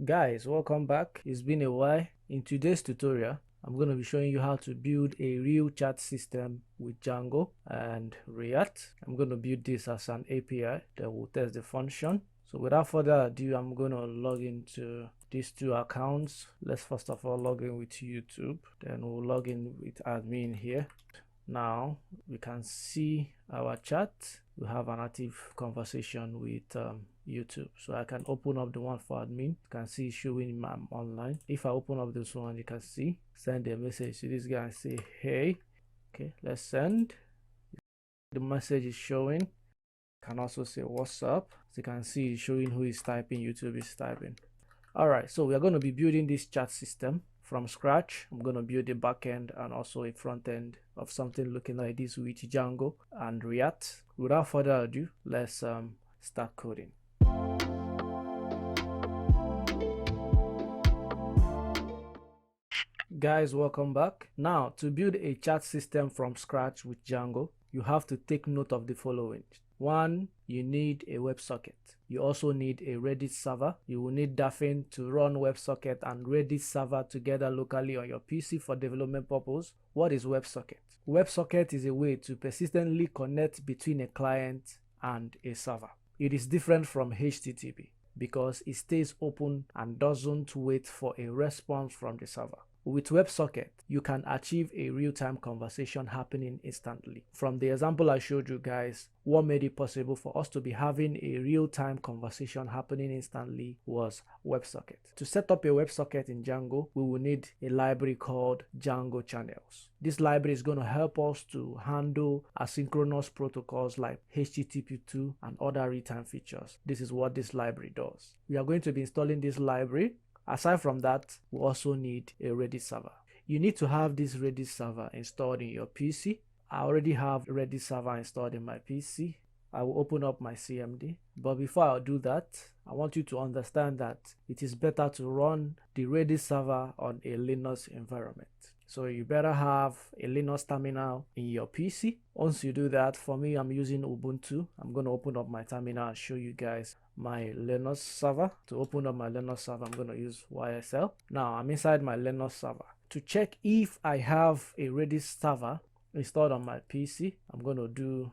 Guys, welcome back. It's been a while. In today's tutorial, I'm going to be showing you how to build a real chat system with Django and React. I'm going to build this as an API that will test the function. So without further ado, I'm going to log into these two accounts. Let's first of all log in with YouTube. Then we'll log in with admin here. Now we can see our chat. We have an active conversation with YouTube. So I can open up the one for admin. You can see showing I'm online. If I open up this one, you can see send a message to this guy and say hey. Okay, let's send. The message is showing. You can also say what's up. So you can see it's showing who is typing. YouTube is typing. All right, so we are going to be building this chat system from scratch. I'm going to build a backend and also a front end of something looking like this with Django and React. Without further ado, let's start coding. Guys, welcome back. Now, to build a chat system from scratch with Django, you have to take note of the following. One, you need a WebSocket. You also need a Redis server. You will need Daphne to run WebSocket and Redis server together locally on your PC for development purpose. What is WebSocket? WebSocket is a way to persistently connect between a client and a server. It is different from HTTP because it stays open and doesn't wait for a response from the server. With WebSocket, you can achieve a real-time conversation happening instantly. From the example I showed you guys, what made it possible for us to be having a real-time conversation happening instantly was WebSocket. To set up a WebSocket in Django, we will need a library called Django Channels. This library is going to help us to handle asynchronous protocols like HTTP2 and other real-time features. This is what this library does. We are going to be installing this library. Aside from that, we also need a Redis server. You need to have this Redis server installed in your PC. I already have Redis server installed in my PC. I will open up my CMD. But before I do that, I want you to understand that it is better to run the Redis server on a Linux environment. So you better have a Linux terminal in your PC. Once you do that, for me, I'm using Ubuntu. I'm going to open up my terminal and show you guys my Linux server. To open up my Linux server, I'm going to use YSL. Now I'm inside my Linux server. To check if I have a Redis server installed on my PC, I'm going to do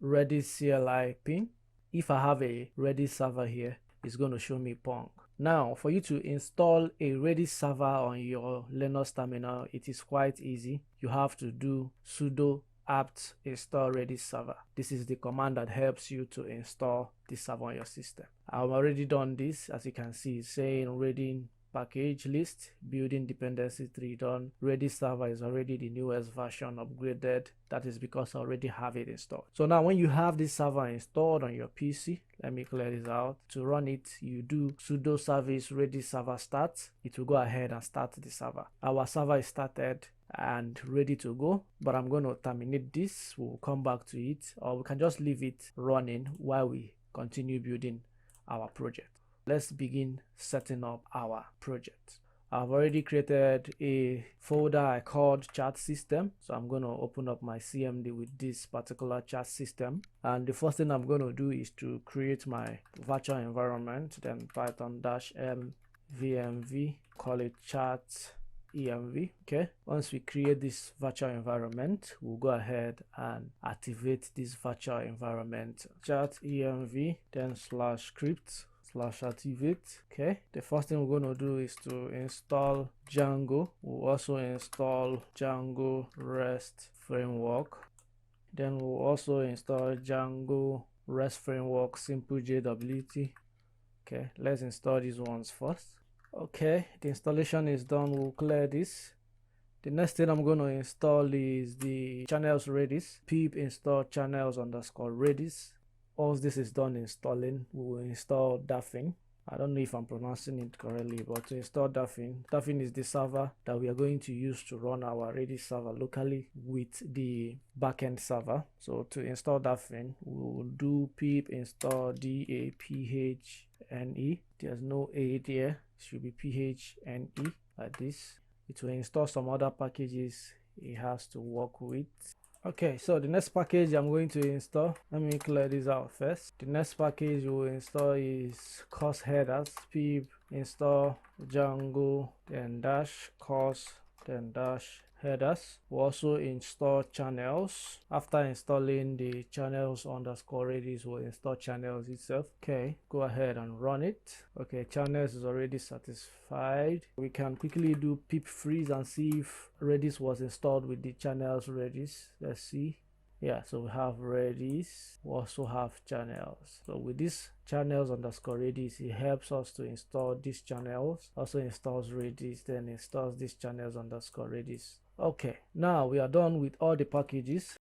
Redis CLI ping. If I have a Redis server here, it's going to show me pong. Now, for you to install a Redis server on your Linux terminal, it is quite easy. You have to do sudo apt install Redis server. This is the command that helps you to install this server on your system. I've already done this. As you can see, it's saying reading package list, building dependency tree done. Redis server is already the newest version upgraded. That is because I already have it installed. So now when you have this server installed on your PC, let me clear this out. To run it, you do sudo service Redis server start. It will go ahead and start the server. Our server is started and ready to go, but I'm going to terminate this. We'll come back to it, or we can just leave it running while we continue building our project. Let's begin setting up our project. I've already created a folder I called chat system. So I'm going to open up my CMD with this particular chat system. And the first thing I'm going to do is to create my virtual environment, then python-m vmv, call it chat env. Okay, once we create this virtual environment, we'll go ahead and activate this virtual environment chat env, then /script /activate. Okay, the first thing we're going to do is to install Django. We'll also install Django REST framework. Then we'll also install Django REST framework simple JWT. Okay, let's install these ones first. Okay, the installation is done. We'll clear this. The next thing I'm going to install is the channels Redis. Pip install channels_Redis. Once this is done installing, we will install Daphne. I don't know if I'm pronouncing it correctly, but to install Daphne is the server that we are going to use to run our Redis server locally with the backend server. So to install Daphne, we will do pip install DAPHNE. There's no A there, it should be PHNE like this. It will install some other packages it has to work with. Okay, so the next package I'm going to install, let me clear this out first. The next package we'll install is course headers. Pip install Django, then dash course, then dash headers. We'll also install channels. After installing the channels underscore Redis, we'll install channels itself. Okay, go ahead and run it. Okay, channels is already satisfied. We can quickly do pip freeze and see if Redis was installed with the channels Redis. Let's see. Yeah, so we have Redis. We also have channels. So with this channels underscore Redis, it helps us to install these channels. Also installs Redis, then installs these channels underscore Redis. Okay, now we are done with all the packages.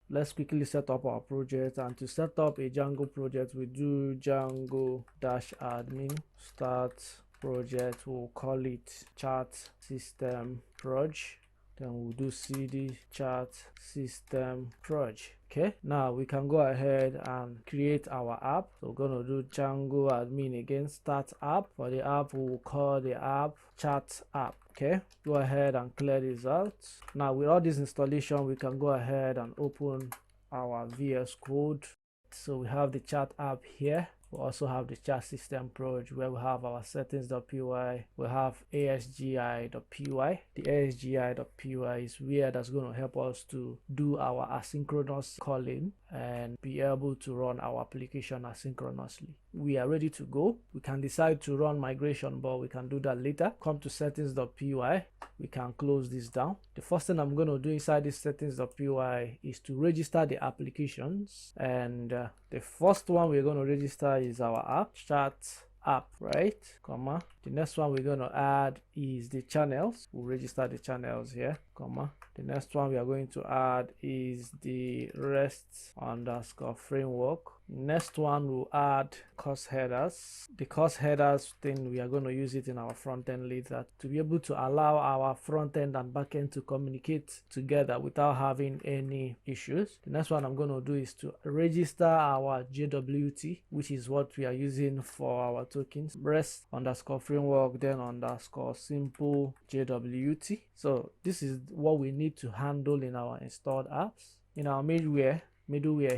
Let's quickly set up our project, and to set up a Django project, we do Django-admin start project. We'll call it chat system proj. Then we'll do cd chat system proj. Okay, now we can go ahead and create our app. So we're going to do Django admin again, start app. For the app, we'll call the app chat app. Okay, go ahead and clear this out. Now with all this installation, we can go ahead and open our VS Code. So we have the chat app here. We also have the chat system proj, where we have our settings.py. We have ASGI.py. The ASGI.py is where that's going to help us to do our asynchronous calling and be able to run our application asynchronously. We are ready to go. We can decide to run migration, but we can do that later. Come to settings.py. We can close this down. The first thing I'm going to do inside this settings.py is to register the applications, and the first one we're going to register is our app, chat app, right? Comma. The next one we're going to add is the channels. We'll register the channels here, comma. The next one we are going to add is the REST underscore framework. Next one we'll add course headers. The course headers thing, we are going to use it in our front end later to be able to allow our front end and back end to communicate together without having any issues. The next one I'm going to do is to register our JWT, which is what we are using for our tokens. REST underscore framework, then underscore simple JWT. So this is what we need to handle in our installed apps. In our middleware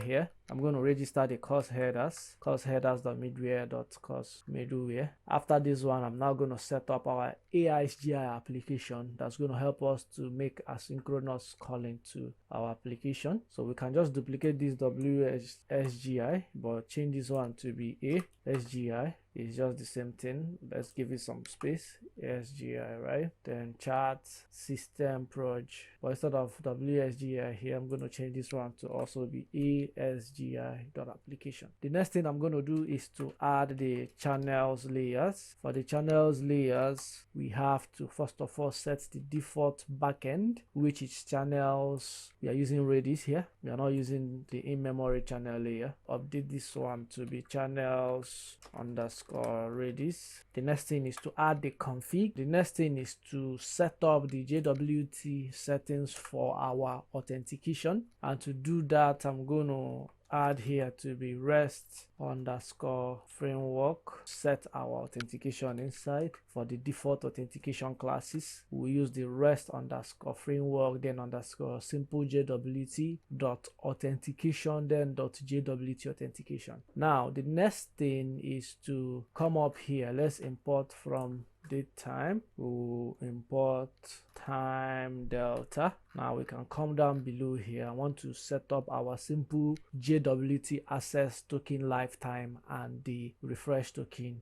here, I'm going to register the course headers, course-headers.midware.course middleware. After this one, I'm now going to set up our ASGI application that's going to help us to make asynchronous calling to our application. So we can just duplicate this WSGI, but change this one to be ASGI. It's just the same thing. Let's give it some space. ASGI, right? Then chat system proj. But instead of WSGI here, I'm going to change this one to also be ASGI.application. The next thing I'm going to do is to add the channels layers. For the channels layers, we have to first of all set the default backend, which is channels. We are using Redis here. We are not using the in-memory channel layer. Update this one to be channels underscore Redis. The next thing is to add the config. The next thing is to set up the JWT settings for our authentication. And to do that, I'm going to add here to be REST underscore framework. Set our authentication inside. For the default authentication classes, we use the REST underscore framework, then underscore simple JWT dot authentication, then dot JWT authentication. Now the next thing is to come up here. Let's import from datetime. We'll import time delta. Now we can come down below here. I want to set up our simple JWT access token lifetime and the refresh token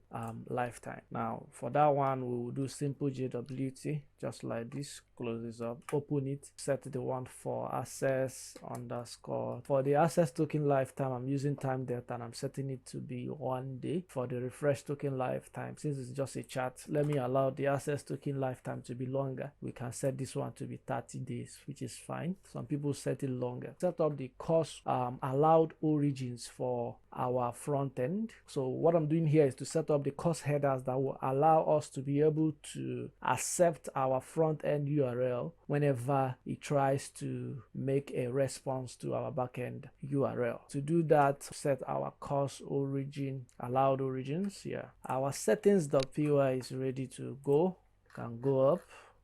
lifetime. Now for that one, we will do simple JWT just like this. Close this up, open it, set the one for access underscore. For the access token lifetime, I'm using time delta and I'm setting it to be 1 day. For the refresh token lifetime, since it's just a chat, let me allow the access token lifetime to be longer. We can set this one to be 30 days, which is fine. Some people set it longer. Set up the course allowed origins for our front end. So what I'm doing here is to set up the course headers that will allow us to be able to accept our front end URL whenever it tries to make a response to our backend URL. To do that, set our course origin, allowed origins here. Our settings.py is ready to go. Can go up,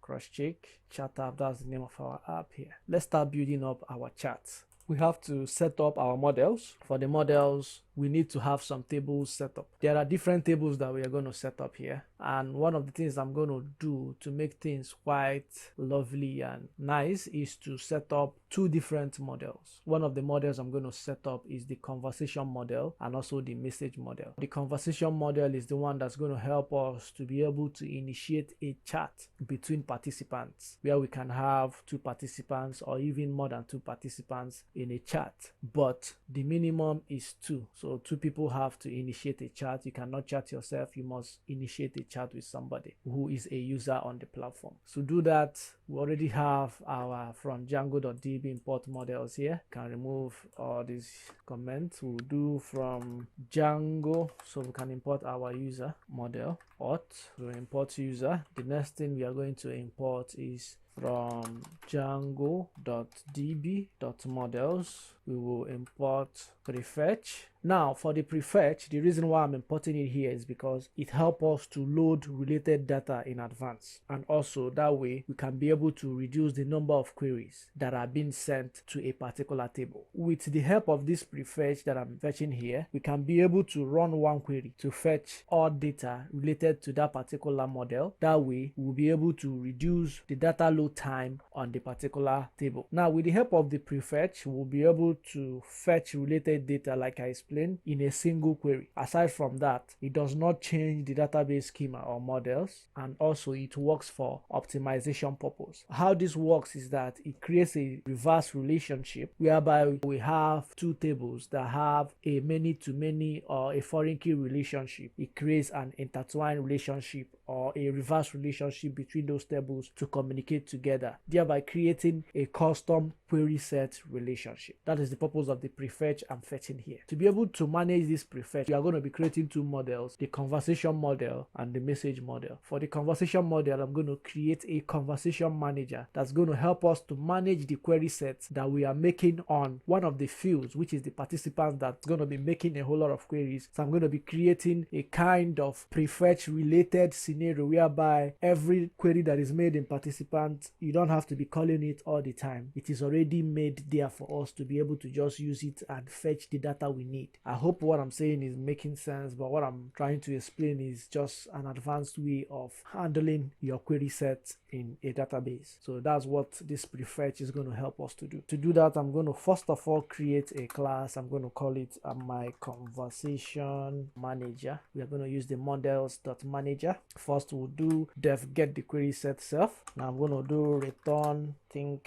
cross-check chat app. That's the name of our app here. Let's start building up our chats. We have to set up our models. For the models, we need to have some tables set up. There are different tables that we are going to set up here. And one of the things I'm going to do to make things quite lovely and nice is to set up two different models. One of the models I'm going to set up is the conversation model and also the message model. The conversation model is the one that's going to help us to be able to initiate a chat between participants, where we can have two participants or even more than two participants in a chat, but the minimum is two. So two people have to initiate a chat. You cannot chat yourself. You must initiate a chat with somebody who is a user on the platform. To do that, we already have our from Django.db import models here. Can remove all these comments. We'll do from Django, so we can import our user model. We'll import user. The next thing we are going to import is from Django.db.models. We will import prefetch. Now for the prefetch, the reason why I'm importing it here is because it helps us to load related data in advance, and also that way we can be able to reduce the number of queries that are being sent to a particular table. With the help of this prefetch that I'm fetching here, we can be able to run one query to fetch all data related to that particular model. That way we'll be able to reduce the data load time on the particular table. Now with the help of the prefetch, we'll be able to fetch related data like I explained in a single query. Aside from that, it does not change the database schema or models, and also it works for optimization purpose. How this works is that it creates a reverse relationship whereby we have two tables that have a many-to-many or a foreign key relationship. It creates an intertwined relationship or a reverse relationship between those tables to communicate together, thereby creating a custom query set relationship. That is the purpose of the prefetch I'm fetching here. To be able to manage this prefetch, we are going to be creating two models, the conversation model and the message model. For the conversation model, I'm going to create a conversation manager that's going to help us to manage the query sets that we are making on one of the fields, which is the participant that's going to be making a whole lot of queries. So I'm going to be creating a kind of prefetch related scenario whereby every query that is made in participant, you don't have to be calling it all the time. It is already made there for us to be able to just use it and fetch the data we need. I hope what I'm saying is making sense, but what I'm trying to explain is just an advanced way of handling your query set in a database. So that's what this prefetch is going to help us to do. To do that, I'm going to first of all create a class. I'm going to call it my conversation manager. We are going to use the models.manager. First we'll do def get the query set self. Now I'm going to do return I'm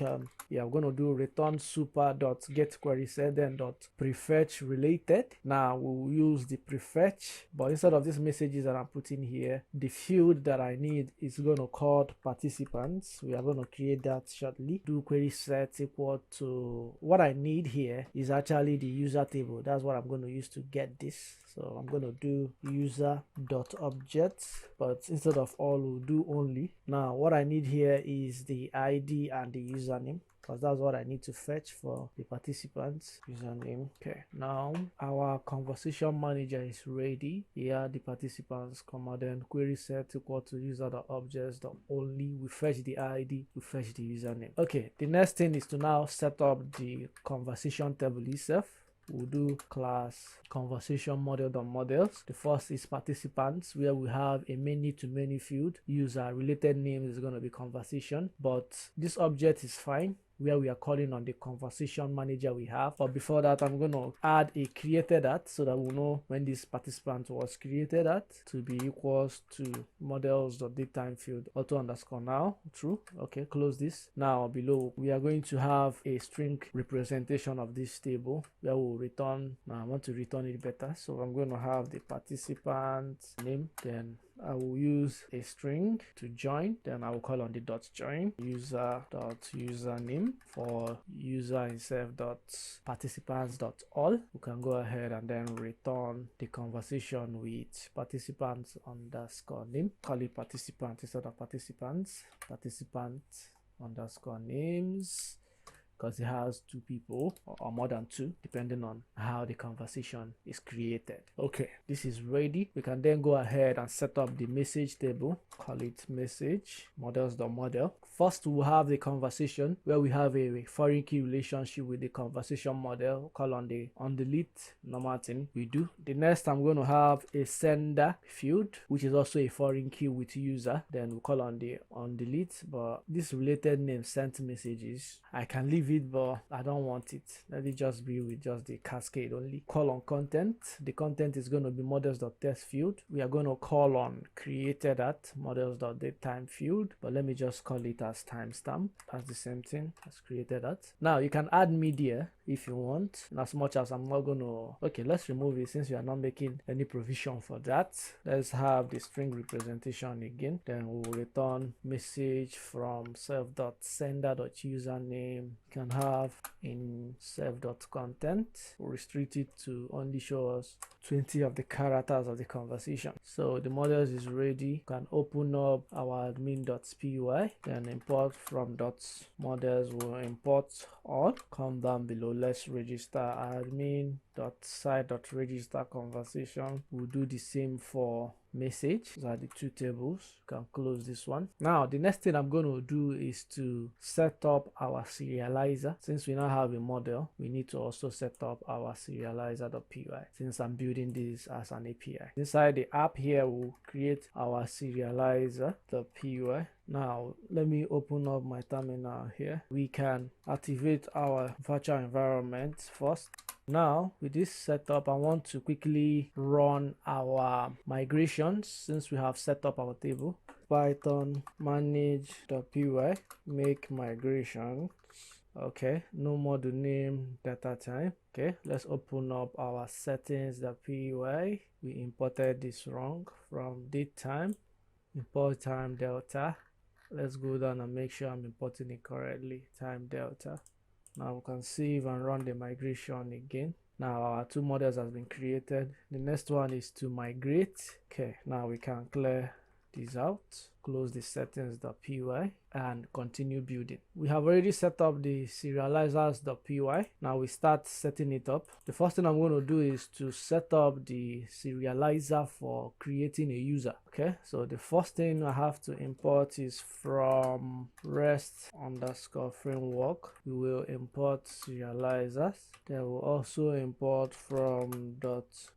going to do return super.get query set, then .prefetch related. Now we'll use the prefetch, but instead of these messages that I'm putting here, the field that I need is going to call participants. We are going to create that shortly. Do query set equal to what I need here is actually the user table. That's what I'm going to use to get this. So I'm going to do user.objects, but instead of all, we'll do only. Now what I need here is the ID and the username, because that's what I need to fetch for the participants username. Okay, now our conversation manager is ready. Here the participants come out, then query set equal to user.objects.only. We fetch the ID, we fetch the username. Okay, the next thing is to now set up the conversation table itself. We'll do class conversation model.models. The first is participants, where we have a many-to-many field. User related name is going to be conversation, but this object is fine where we are calling on the conversation manager we have. But before that, I'm going to add a created at so that we'll know when this participant was created at to be equals to models.datetime field auto underscore now true. Okay, close this. Now below we are going to have a string representation of this table where we'll return. Now I want to return it better, so I'm going to have the participant name, then I will use a string to join, then I will call on the dot join user.username for user itself dot participants dot all. We can go ahead and then return the conversation with participants underscore name. Call it participant instead of participants. Participant underscore names. because it has two people or more than two, depending on how the conversation is created. Okay, this is ready. We can then go ahead and set up the message table. Call it message models.model. First, we'll have the conversation where we have a foreign key relationship with the conversation model. Call on the delete, normal thing we do. The next, I'm going to have a sender field, which is also a foreign key with user. Then we'll call on the delete, but this related name sent messages, I can leave it, but I don't want it. Let it just be with just the cascade only. Call on content. The content is going to be models.text field. We are going to call on created at models.datetime field, but let me just call it as timestamp. That's the same thing as created at. Now you can add media if you want, and as much as I'm not going to, okay, let's remove it since we are not making any provision for that. Let's have the string representation again. Then we'll return message from self.sender.username. You can have in self.content. We'll restrict it to only show us 20 of the characters of the conversation. So the models is ready. You can open up our admin.py, then import from .models. We'll import all. Come down below, let's register admin.site.register conversation. We'll do the same for message. These are the two tables. You can close this one. Now the next thing I'm going to do is to set up our serializer. Since we now have a model, we need to also set up our serializer.py, since I'm building this as an API. Inside the app here, we'll create our serializer.py. Now let me open up my terminal here. We can activate our virtual environment first. Now with this setup, I want to quickly run our migrations. Since we have set up our table, Python manage.py make migrations. Okay, no module name, data time. Okay, let's open up our settings.py. We imported this wrong from datetime. Import time delta. Let's go down and make sure I'm importing it correctly. Time delta. Now we can save and run the migration again. Now our two models has been created. The next one is to migrate. Okay, now we can clear this out, close the settings.py and continue building. We have already set up the serializers.py. Now we start setting it up. The first thing I'm going to do is to set up the serializer for creating a user. Okay, so the first thing I have to import is from REST_framework. We will import serializers. Then we'll also import from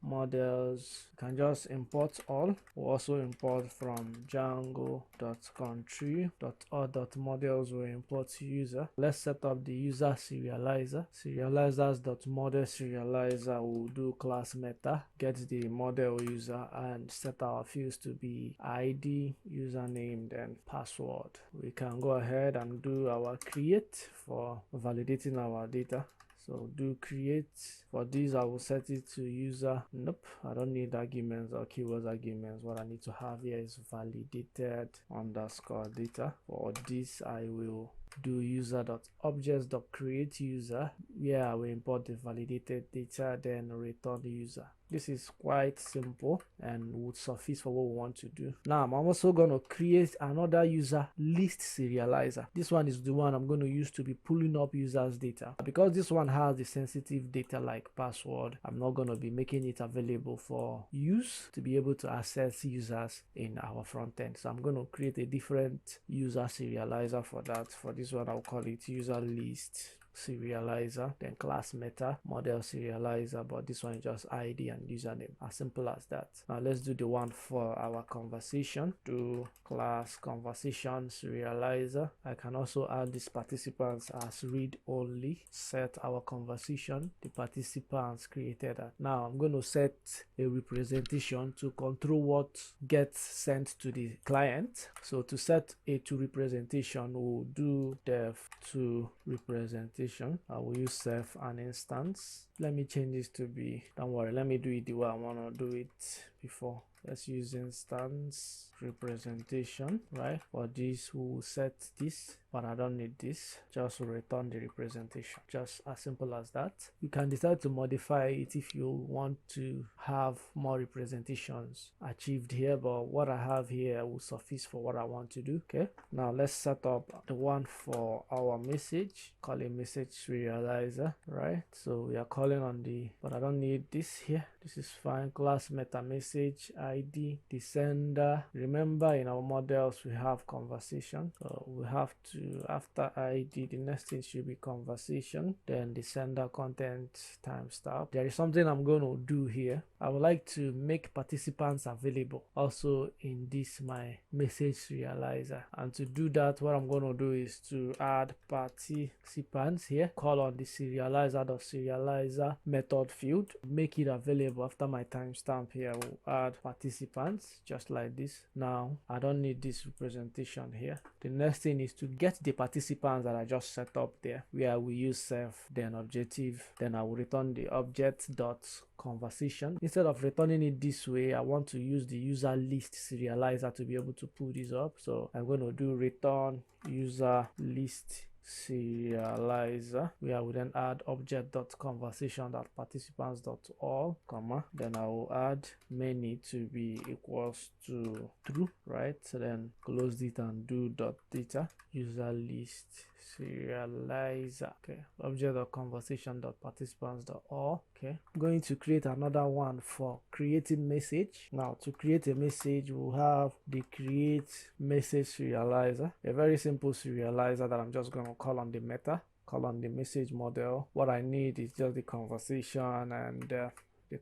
.models. You can just import all. We'll also import from Django.country.all.models. will import user. Let's set up the user serializer. Serializers.model serializer will do class meta, get the model user, and set our fields to be ID, username, then password. We can go ahead and do our create for validating our data. So do create. For this, I will set it to user. Nope, I don't need arguments or keywords arguments. What I need to have here is validated underscore data. For this, I will do user.objects.create user, where I will import the validated data, then return the user. This is quite simple and would suffice for what we want to do. Now I'm also going to create another user list serializer. This one is the one I'm going to use to be pulling up users data. Because this one has the sensitive data like password, I'm not going to be making it available for use to be able to access users in our front end. So I'm going to create a different user serializer for that. For this one, I'll call it user list serializer, then class meta model serializer, but this one is just ID and username, as simple as that. Now let's do the one for our conversation. Do class conversation serializer. I can also add these participants as read only. Set our conversation, the participants created that. Now I'm going to set a representation to control what gets sent to the client. So to set a to representation, we'll do def to representation. I will use self and instance. Let me change this to be, don't worry, let me do it the way I want to do it before. Let's use instance representation, right? For this, we will set this but I don't need this. Just return the representation. Just as simple as that. You can decide to modify it if you want to have more representations achieved here, but what I have here will suffice for what I want to do. Okay, now let's set up the one for our message. Call it message serializer, right? So we are calling on the, but I don't need this here. This is fine. Class meta message ID, the sender. Remember, in our models we have conversation, so we have to, after ID, the next thing should be conversation, then the sender content timestamp. There is something I'm going to do here. I would like to make participants available also in this my message serializer, and to do that, what I'm going to do is to add participants here. Call on the serializer.serializer method field, make it available. After my timestamp here, we'll add participants just like this. Now I don't need this representation here. The next thing is to get the participants that I just set up there, where we use self, then objective, then I will return the object dot conversation. Instead of returning it this way, I want to use the user list serializer to be able to pull this up. So I'm going to do return user list serializer, where I will then add object.conversation.participants.all, comma, then I will add many to be equals to true, right? So then close it and do dot data user list serializer. Okay, object.conversation.participants.all. Okay, I'm going to create another one for creating message. Now to create a message, we'll have the create message serializer, a very simple serializer that I'm just going to call on the meta, call on the message model. What I need is just the conversation and the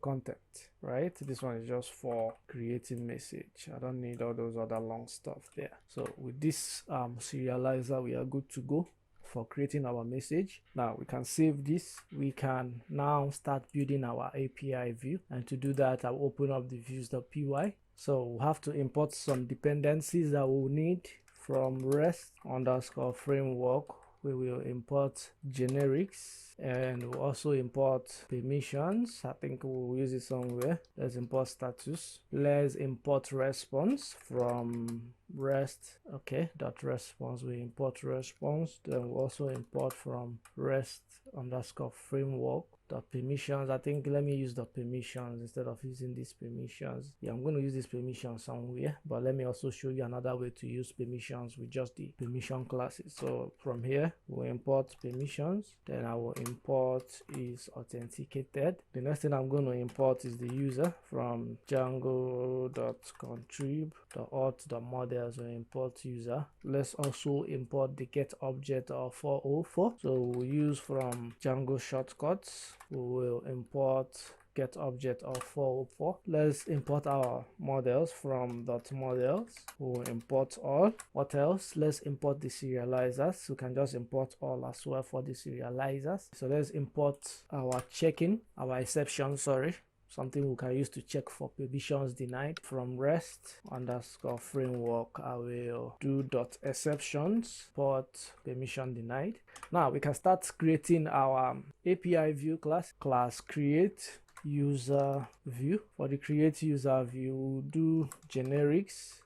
content, right? This one is just for creating message. I don't need all those other long stuff there. So with this serializer, we are good to go for creating our message. Now we can save this. We can now start building our API view, and to do that, I'll open up the views.py. So we'll have to import some dependencies that we'll need from REST_framework. We will import generics, and we'll also import permissions. I think we'll use it somewhere. Let's import status. Let's import response from REST. Okay, dot response. We import response. Then we'll also import from REST_framework dot permissions. I think let me use the permissions instead of using these permissions. Yeah, I'm going to use this permission somewhere, but let me also show you another way to use permissions with just the permission classes. So from here, we'll import permissions. Then I will import is authenticated. The next thing I'm going to import is the user from django.contrib.auth.models. We import user. Let's also import the get object of 404. So we'll use from Django shortcuts. We will import get object of 404. Let's import our models from .models. We'll import all. What else? Let's import the serializers. We can just import all as well for the serializers. So let's import our checking, our exception, sorry, something we can use to check for permissions denied. From REST_framework, I will do .exceptions, port permission denied. Now we can start creating our API view class create user view. For the create user view, we'll do generics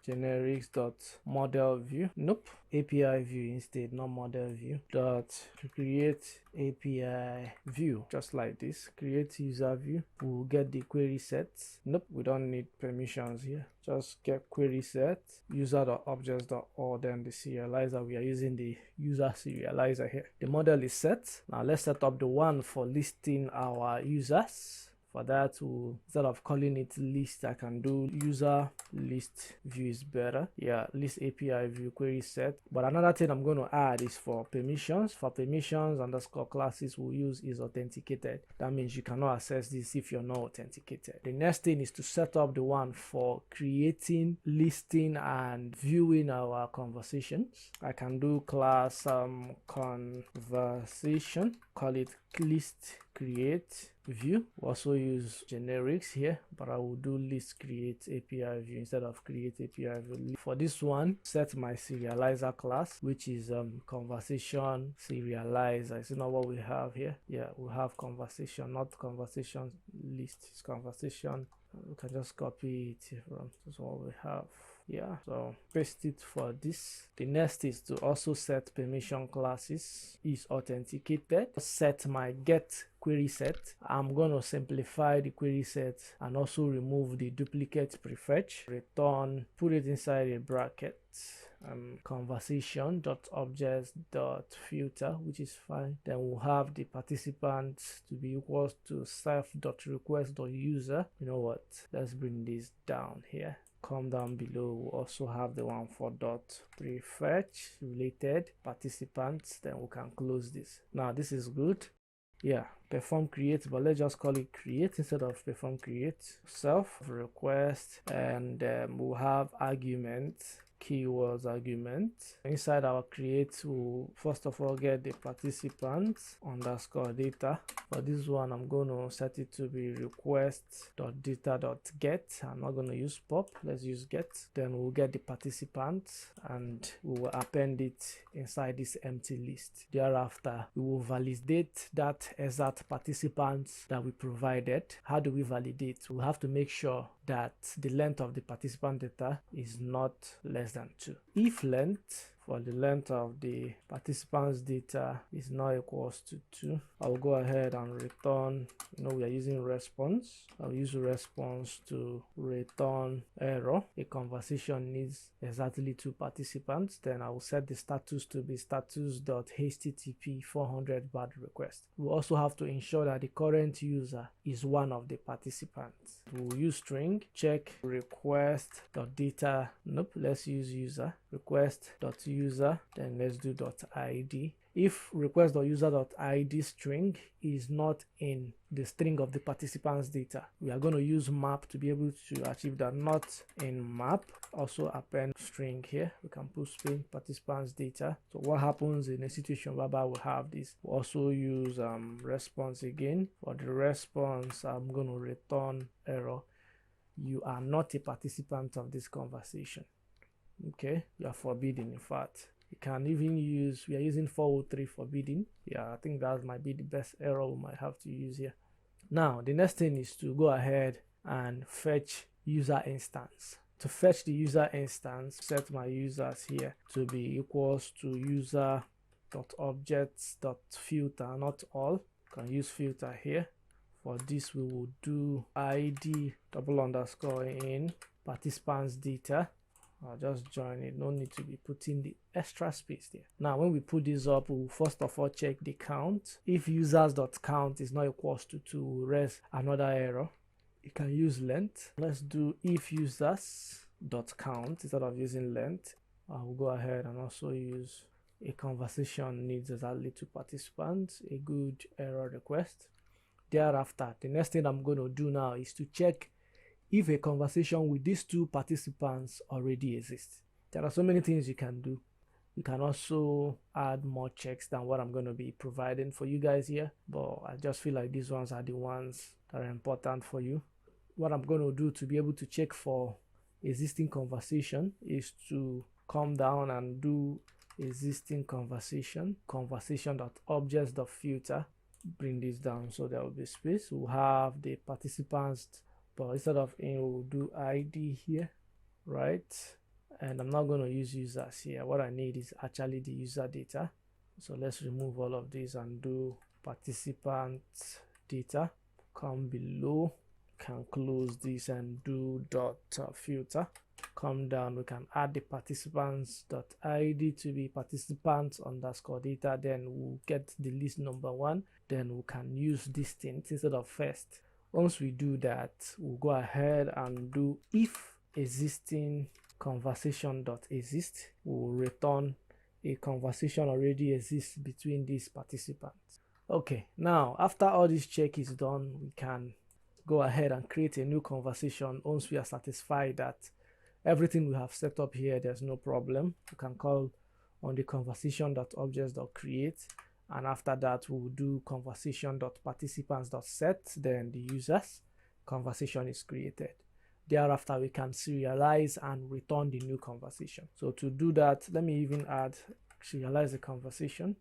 dot model view. Nope, API view instead, not model view. Dot create API view, just like this. Create user view. We'll get the query sets. Nope, we don't need permissions here. Just get query set user.objects.all. Then the serializer, we are using the user serializer here. The model is set. Now let's set up the one for listing our users. For that, instead of calling it list, I can do user list view is better. Yeah, list API view query set. But another thing I'm going to add is for permissions. For permissions underscore classes, we'll use is authenticated. That means you cannot access this if you're not authenticated. The next thing is to set up the one for creating, listing, and viewing our conversations. I can do class conversation, call it list create view. We'll also use generics here, but I will do list create API view instead of create API view. For this one, set my serializer class, which is conversation serializer. Is not what we have here. Yeah, we have conversation, not conversation list. It's conversation. We can just copy it from. This is what we have. Yeah, so paste it for this. The next is to also set permission classes. Is authenticated. Set my get query set. I'm going to simplify the query set and also remove the duplicate prefetch. Return, put it inside a bracket. Conversation.objects.filter, which is fine. Then we'll have the participants to be equals to self.request.user. You know what? Let's bring this down here. Come down below. We'll also have the one for dot prefetch related participants. Then we can close this. Now this is good. Yeah, perform create, but let's just call it create instead of perform create. Self request, and we'll have argument, keywords argument. Inside our create, we'll first of all get the participants underscore data. For this one, I'm going to set it to be request.data.get. I'm not going to use pop, let's use get. Then we'll get the participants and we will append it inside this empty list. Thereafter, we will validate that exact participants that we provided. How do we validate? We'll have to make sure that the length of the participant data is not less than 2. If length for the length of the participants data is not equals to 2, I'll go ahead and return, we are using response. I'll use response to return error. A conversation needs exactly 2 participants. Then I will set the status to be status.http 400 bad request. We'll also have to ensure that the current user is one of the participants. We'll use string, check request.data, let's use user, request.user, then let's do .id. If request.user.id string is not in the string of the participants data, we are going to use map to be able to achieve that. Not in map, also append string here. We can put string participants data. So what happens in a situation whereby we have this? We also use response again. For the response, I'm going to return error. You are not a participant of this conversation. Okay, you are forbidden. In fact, you can even use, we are using 403 forbidden. Yeah, I think that might be the best error we might have to use here. Now the next thing is to go ahead and fetch user instance. To fetch the user instance, set my users here to be equals to user.objects.filter, not all. You can use filter here. For this we will do id _in participants data. I'll just join it, no need to be putting the extra space there. Now when we put this up, we'll first of all check the count. If users.count is not equals to 2, we'll raise another error. You can use length. Let's do if users.count instead of using length. I'll go ahead and also use a conversation needs exactly 2 participants, a good error request. Thereafter, the next thing I'm going to do now is to check if a conversation with these 2 participants already exists. There are so many things you can do. You can also add more checks than what I'm going to be providing for you guys here, but I just feel like these ones are the ones that are important for you. What I'm going to do to be able to check for existing conversation is to come down and do existing conversation.objects.filter. Bring this down so there will be space. We'll have the participants, but instead of in, we'll do id here, right? And I'm not going to use users here. What I need is actually the user data. So let's remove all of these and do participant data. Come below, can close this and do filter. Come down, we can add the participants.id to be participants_data. Then we'll get the list number 1. Then we can use distinct instead of first. Once we do that, we'll go ahead and do if existing conversation.exist. We'll return a conversation already exists between these participants. Okay, now after all this check is done, we can go ahead and create a new conversation. Once we are satisfied that everything we have set up here, there's no problem, we can call on the conversation.objects.create, and after that we'll do conversation.participants.set, then the users. Conversation is created. Thereafter we can serialize and return the new conversation. So to do that, let me even serialize the conversation.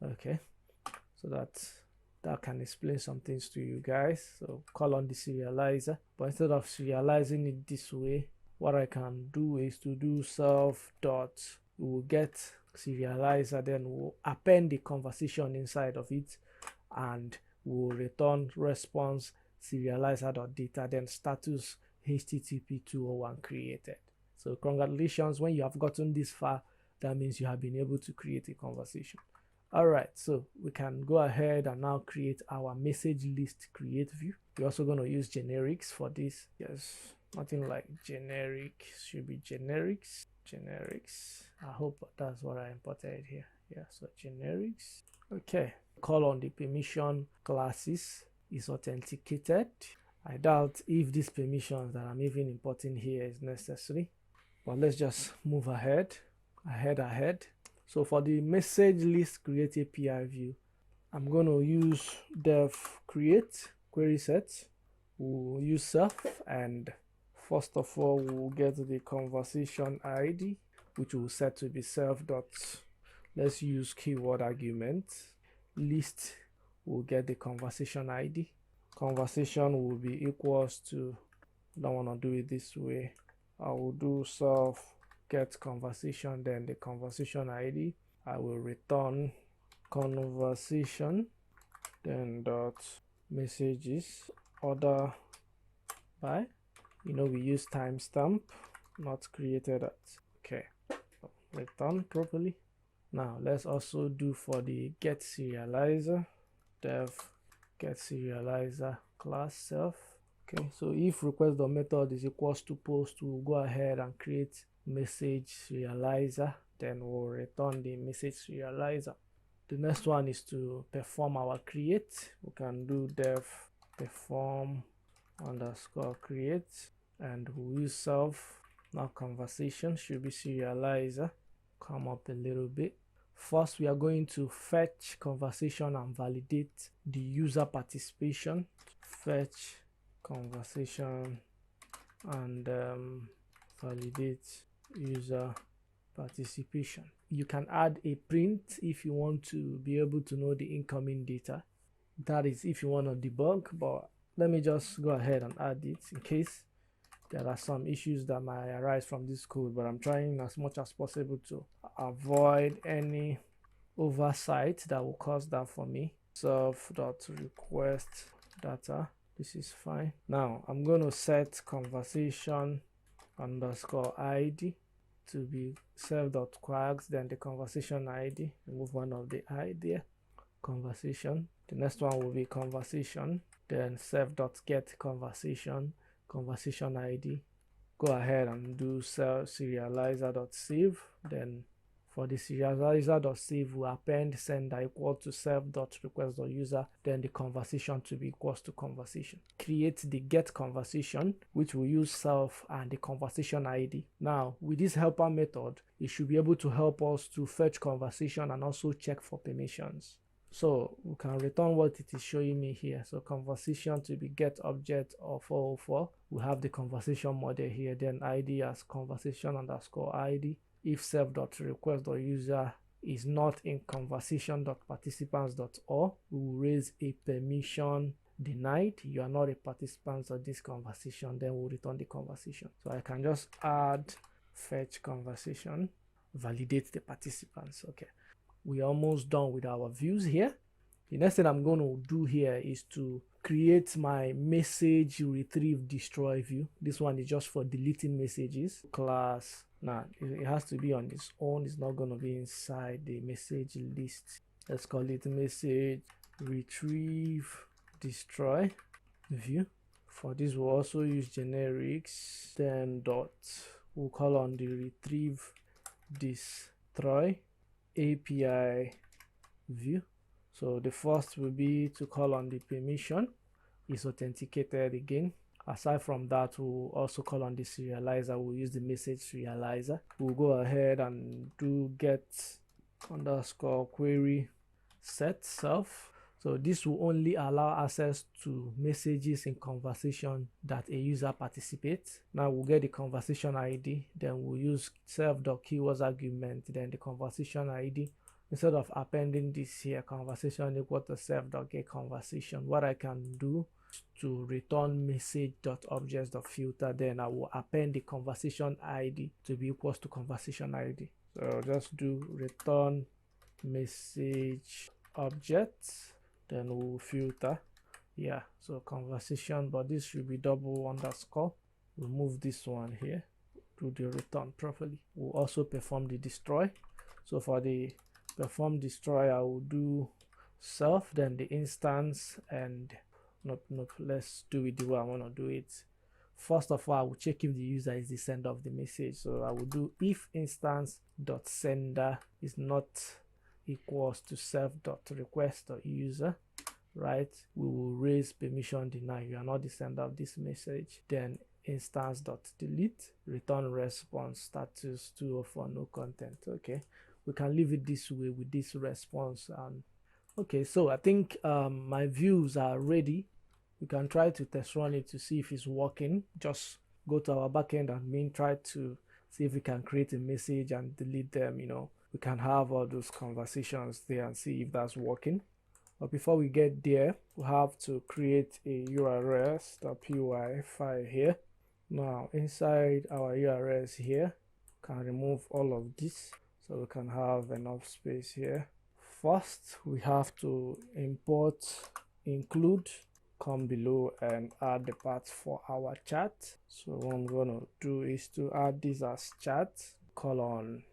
Okay, so that can explain some things to you guys. So call on the serializer, but instead of serializing it this way, what I can do is to do self dot, we'll get serializer, then we'll append the conversation inside of it, and we'll return response serializer.data, then status http 201 created. So congratulations, when you have gotten this far, that means you have been able to create a conversation. All right, so we can go ahead and now create our message list create view. We're also going to use generics for this. Yes, nothing like generic, should be generics. I hope that's what I imported here. Yeah, so generics. Okay, call on the permission classes is authenticated. I doubt if these permissions that I'm even importing here is necessary, but let's just move ahead. So for the message list create API view, I'm going to use dev create query set. We'll use self, and first of all we'll get the conversation ID, which will set to be self dot, let's use keyword argument. List will get the conversation ID. Conversation will be equals to, don't want to do it this way, I will do self get conversation, then the conversation ID. I will return conversation, then dot messages order by, we use timestamp, not created at. Okay, return properly. Now let's also do for the get serializer, dev get serializer class self. Okay, so if request.method is equals to post, we'll go ahead and create message serializer, then we'll return the message serializer. The next one is to perform our create. We can do dev perform underscore create, and we'll use self. Now conversation should be serializer. Come up a little bit. First, we are going to fetch conversation and validate the user participation. Fetch conversation and validate user participation. You can add a print if you want to be able to know the incoming data. That is if you want to debug, but let me just go ahead and add it in case there are some issues that might arise from this code, but I'm trying as much as possible to avoid any oversight that will cause that for me. Self.request data, this is fine. Now I'm going to set conversation underscore ID to be self.quags, then the conversation ID, remove one of the I there, conversation. The next one will be conversation, then self.get conversation ID. Go ahead and do serializer.save. Then for the serializer.save, we append sender equal to self.request.user, then the conversation to be equals to conversation. Create the get conversation, which will use self and the conversation ID. Now with this helper method, it should be able to help us to fetch conversation and also check for permissions. So we can return what it is showing me here. So conversation to be get object of 404. We have the conversation model here, then ID as conversation underscore ID. If self.request.user is not in conversation.participants.all, we will raise a permission denied. You are not a participant of this conversation, then we'll return the conversation. So I can just add fetch conversation, validate the participants. Okay, we're almost done with our views here. The next thing I'm going to do here is to create my message retrieve destroy view. This one is just for deleting messages. Class, now it has to be on its own, it's not going to be inside the message list. Let's call it message retrieve destroy view. For this we'll also use generics, then dot, we'll call on the retrieve destroy API view. So the first will be to call on the permission is authenticated again. Aside from that, we'll also call on the serializer. We'll use the message serializer. We'll go ahead and do get underscore query set self. So this will only allow access to messages in conversation that a user participates. Now we'll get the conversation ID, then we'll use self.keywords argument, then the conversation ID. Instead of appending this here, conversation equal to self.get conversation, what I can do to return message.objects.filter, then I will append the conversation ID to be equals to conversation ID. So just do return message objects, then we'll filter. Yeah, so conversation, but this should be double underscore. We'll move this one here, do the return properly. We'll also perform the destroy. So for the perform destroy, I will do self, then the instance, and nope, let's do it the way I want to do it. First of all, I will check if the user is the sender of the message. So I will do if instance.sender is not equals to self.request.user, right? We will raise permission deny, you are not the sender of this message. Then instance.delete, return response status 204 no content. Okay, we can leave it this way with this response. Okay, so I think my views are ready. We can try to test run it to see if it's working. Just go to our backend admin, try to see if we can create a message and delete them. We can have all those conversations there and see if that's working. But before we get there, we have to create a urls.py file here. Now inside our urls here, we can remove all of this so we can have enough space here. First, we have to import include, come below and add the path for our chat. So what I'm going to do is to add this as chat colon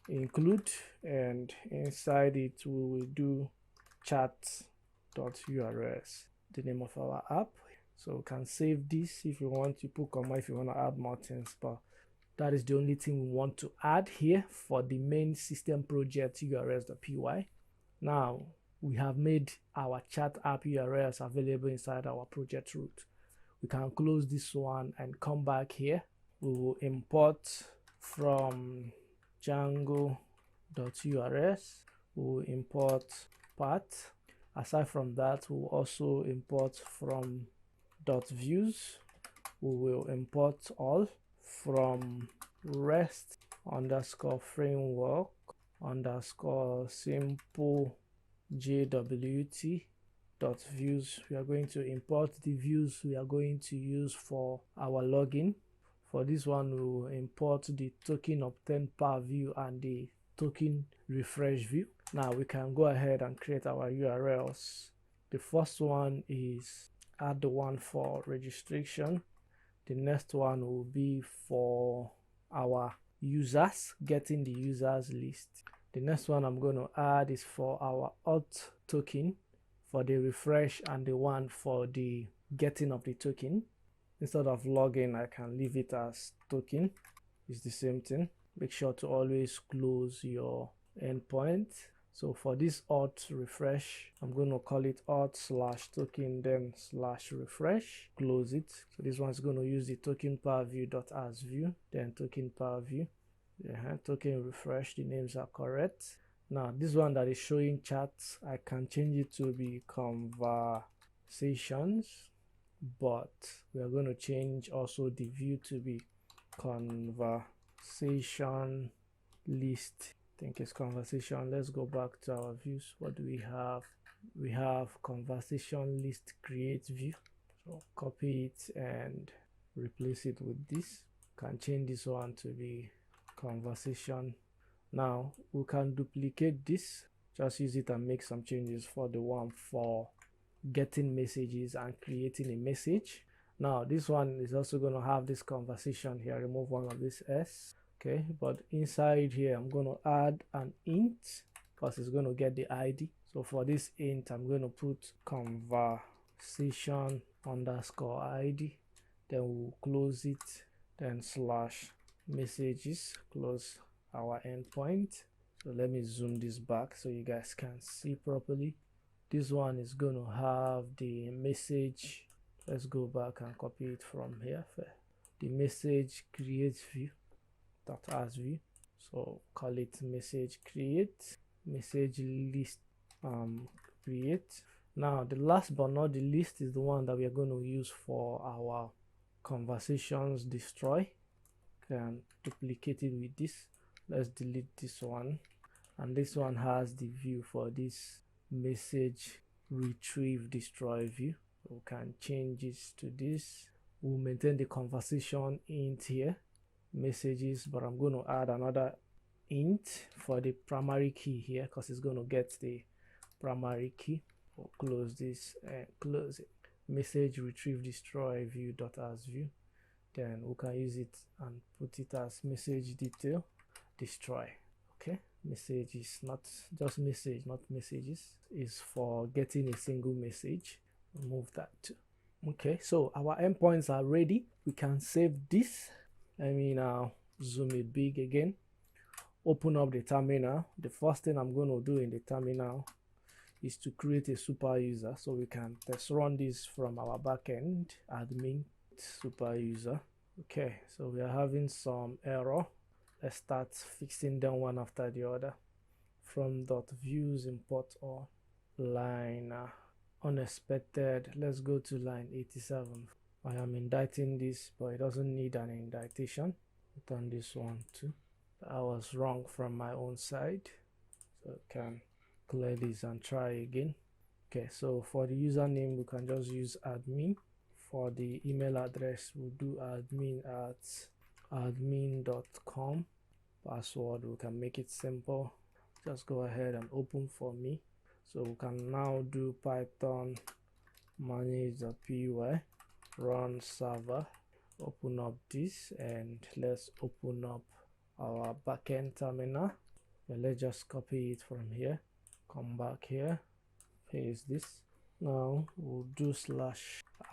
include, and inside it we will do chat.urls, the name of our app. So we can save this if you want to put comma if you want to add more things, but that is the only thing we want to add here for the main system project urls.py. Now we have made our chat app URLs available inside our project root. We can close this one and come back here. We will import from Django.urs. We will import path. Aside from that, we will also import from .views. We will import all from REST underscore framework underscore simple jwt dot views. We are going to import the views we are going to use for our login. For this one, we will import the token obtained per view and the token refresh view. Now we can go ahead and create our URLs. The first one is add the one for registration. The next one will be for our users, getting the users list. The next one I'm going to add is for our auth token for the refresh, and the one for the getting of the token. Instead of login, I can leave it as token. It's the same thing. Make sure to always close your endpoint. So for this auth refresh, I'm going to call it auth/token then /refresh. Close it. So this one's going to use the token per view.asView, then token per view. Token refresh, the names are correct. Now this one that is showing chats, I can change it to be conversations, but we are going to change also the view to be conversation list. I think it's conversation. Let's go back to our views. What do we have? We have conversation list create view. So copy it and replace it with this. Can change this one to be conversation. Now we can duplicate this, just use it and make some changes for the one for getting messages and creating a message. Now this one is also going to have this conversation here. Remove one of this s. Okay, but inside here I'm going to add an int because it's going to get the ID. So for this int, I'm going to put conversation underscore ID, then we'll close it, then /messages, close our endpoint. So let me zoom this back so you guys can see properly. This one is going to have the message. Let's go back and copy it from here. The message create view dot as view. So call it message create, message list create. Now the last but not the least is the one that we are going to use for our conversations destroy. Can duplicate it with this. Let's delete this one, and this one has the view for this message retrieve destroy view. We can change it to this. We'll maintain the conversation int here, messages, but I'm going to add another int for the primary key here because it's going to get the primary key. We'll close this and close it. Message retrieve destroy view.asView. Then we can use it and put it as message detail destroy. Okay, message is not just message, not messages, is for getting a single message. Remove that too. Okay, so our endpoints are ready. We can save this. Let me now zoom it big again. Open up the terminal. The first thing I'm going to do in the terminal is to create a super user, so we can test run this from our backend admin super user. Okay, so we are having some error. Let's start fixing them one after the other. From .views import all line unexpected. Let's go to line 87. I am inditing this, but it doesn't need an inditation. Turn this one too. I was wrong from my own side, so I can clear this and try again. Okay, so for the username we can just use admin. For the email address we'll do admin@admin.com. Password we can make it simple. Just go ahead and open for me. So we can now do python manage.py run server. Open up this and let's open up our backend terminal. Let's just copy it from here, come back here, paste this. Now we'll do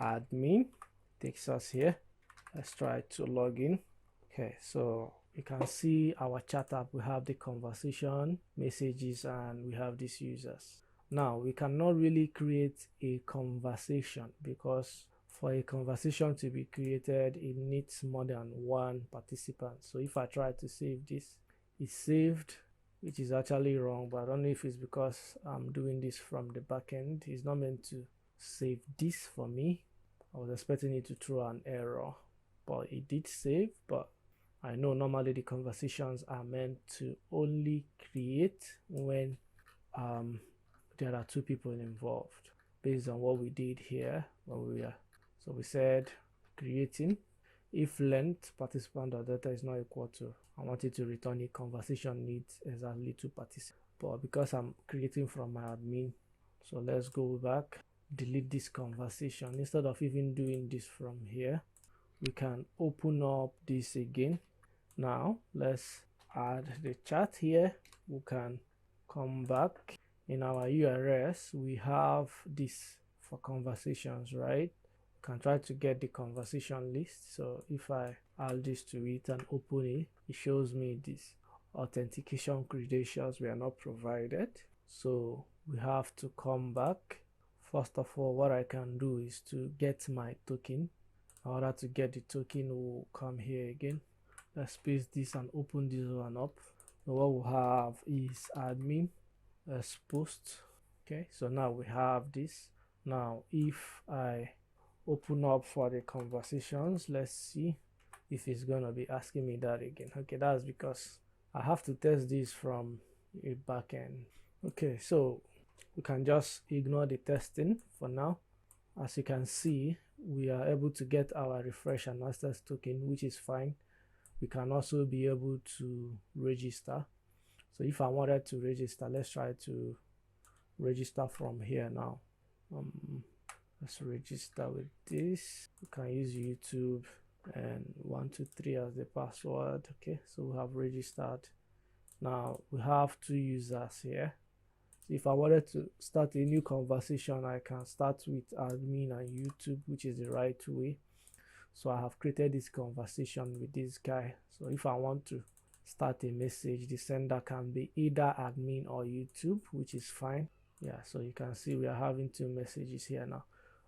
/admin, takes us here. Let's try to log in. Okay, so you can see our chat app. We have the conversation, messages, and we have these users. Now we cannot really create a conversation because for a conversation to be created it needs more than one participant. So if I try to save this, it's saved, which is actually wrong, but I don't know if it's because I'm doing this from the backend. It's not meant to save this for me. I was expecting it to throw an error, but it did save. But I know normally the conversations are meant to only create when there are two people involved, based on what we did here when we are. So we said creating if length participant.data is not equal to, I want it to return a conversation needs exactly two participants, but because I'm creating from my admin, so let's go back, delete this conversation. Instead of even doing this from here, we can open up this again. Now let's add the chat here. We can come back. In our URS we have this for conversations, right? We can try to get the conversation list. So if I add this to it and open it, it shows me this authentication credentials were not provided. So we have to come back. First of all, what I can do is to get my token. In order to get the token, we'll come here again. Let's paste this and open this one up. So what we'll have is admin. Let's post. Okay, so now we have this. Now if I open up for the conversations, let's see if it's gonna be asking me that again. Okay, that's because I have to test this from a backend. Okay, so we can just ignore the testing for now. As you can see, we are able to get our refresh and access token, which is fine. We can also be able to register. So if I wanted to register, let's try to register from here now. Let's register with this. We can use YouTube and 123 as the password. Okay, so we have registered. Now we have two users here. So if I wanted to start a new conversation, I can start with admin and YouTube, which is the right way. So I have created this conversation with this guy. So if I want to start a message, the sender can be either admin or YouTube, which is fine. Yeah, so you can see we are having two messages here now.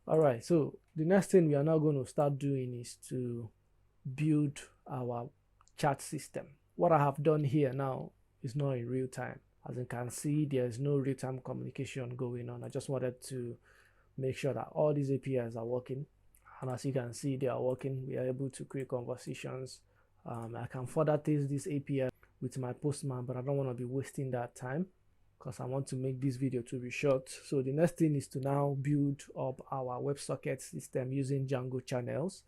All right, so the next thing we are now going to start doing is to build our chat system. What I have done here now is not in real time. As you can see, there is no real-time communication going on. I just wanted to make sure that all these APIs are working, and as you can see, they are working. We are able to create conversations. I can further test this API with my Postman, but I don't want to be wasting that time. because I want to make this video to be short. So the next thing is to now build up our WebSocket system using Django channels.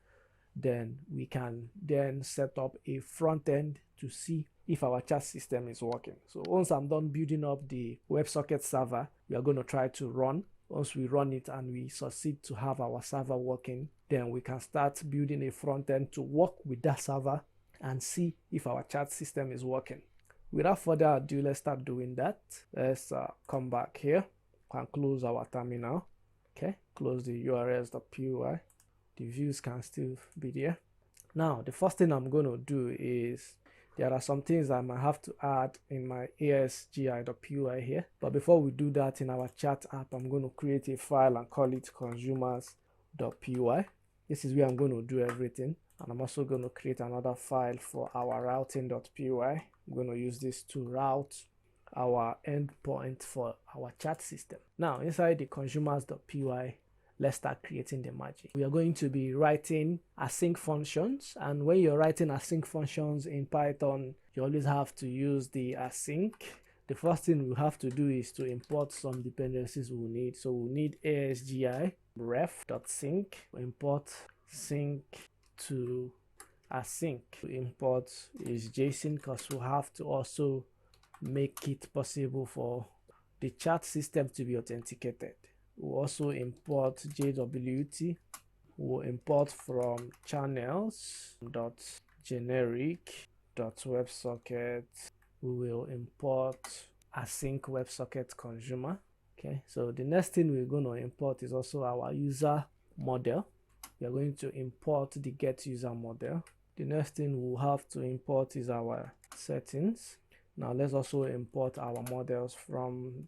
Then we can then set up a front end to see if our chat system is working. So once I'm done building up the WebSocket server, we are going to try to run. Once we run it and we succeed to have our server working, then we can start building a front end to work with that server and see if our chat system is working. Without further ado, let's start doing that. Let's come back here and close our terminal. Okay, close the urls.py. The views can still be there. Now, the first thing I'm going to do is there are some things I might have to add in my ASGI.py here. But before we do that, in our chat app, I'm going to create a file and call it consumers.py. This is where I'm going to do everything. And I'm also going to create another file for our routing.py. I'm going to use this to route our endpoint for our chat system. Now, inside the consumers.py, let's start creating the magic. We are going to be writing async functions, and when you're writing async functions in Python, you always have to use the async. The first thing we have to do is to import some dependencies we need. So we need ASGI ref.sync, import sync to async. To import is JSON because we have to also make it possible for the chat system to be authenticated. We'll also import JWT. We'll import from channels.generic.websocket. We will import async WebSocket consumer. Okay, so the next thing we're going to import is also our user model. We are going to import the get user model. The next thing we'll have to import is our settings. Now let's also import our models from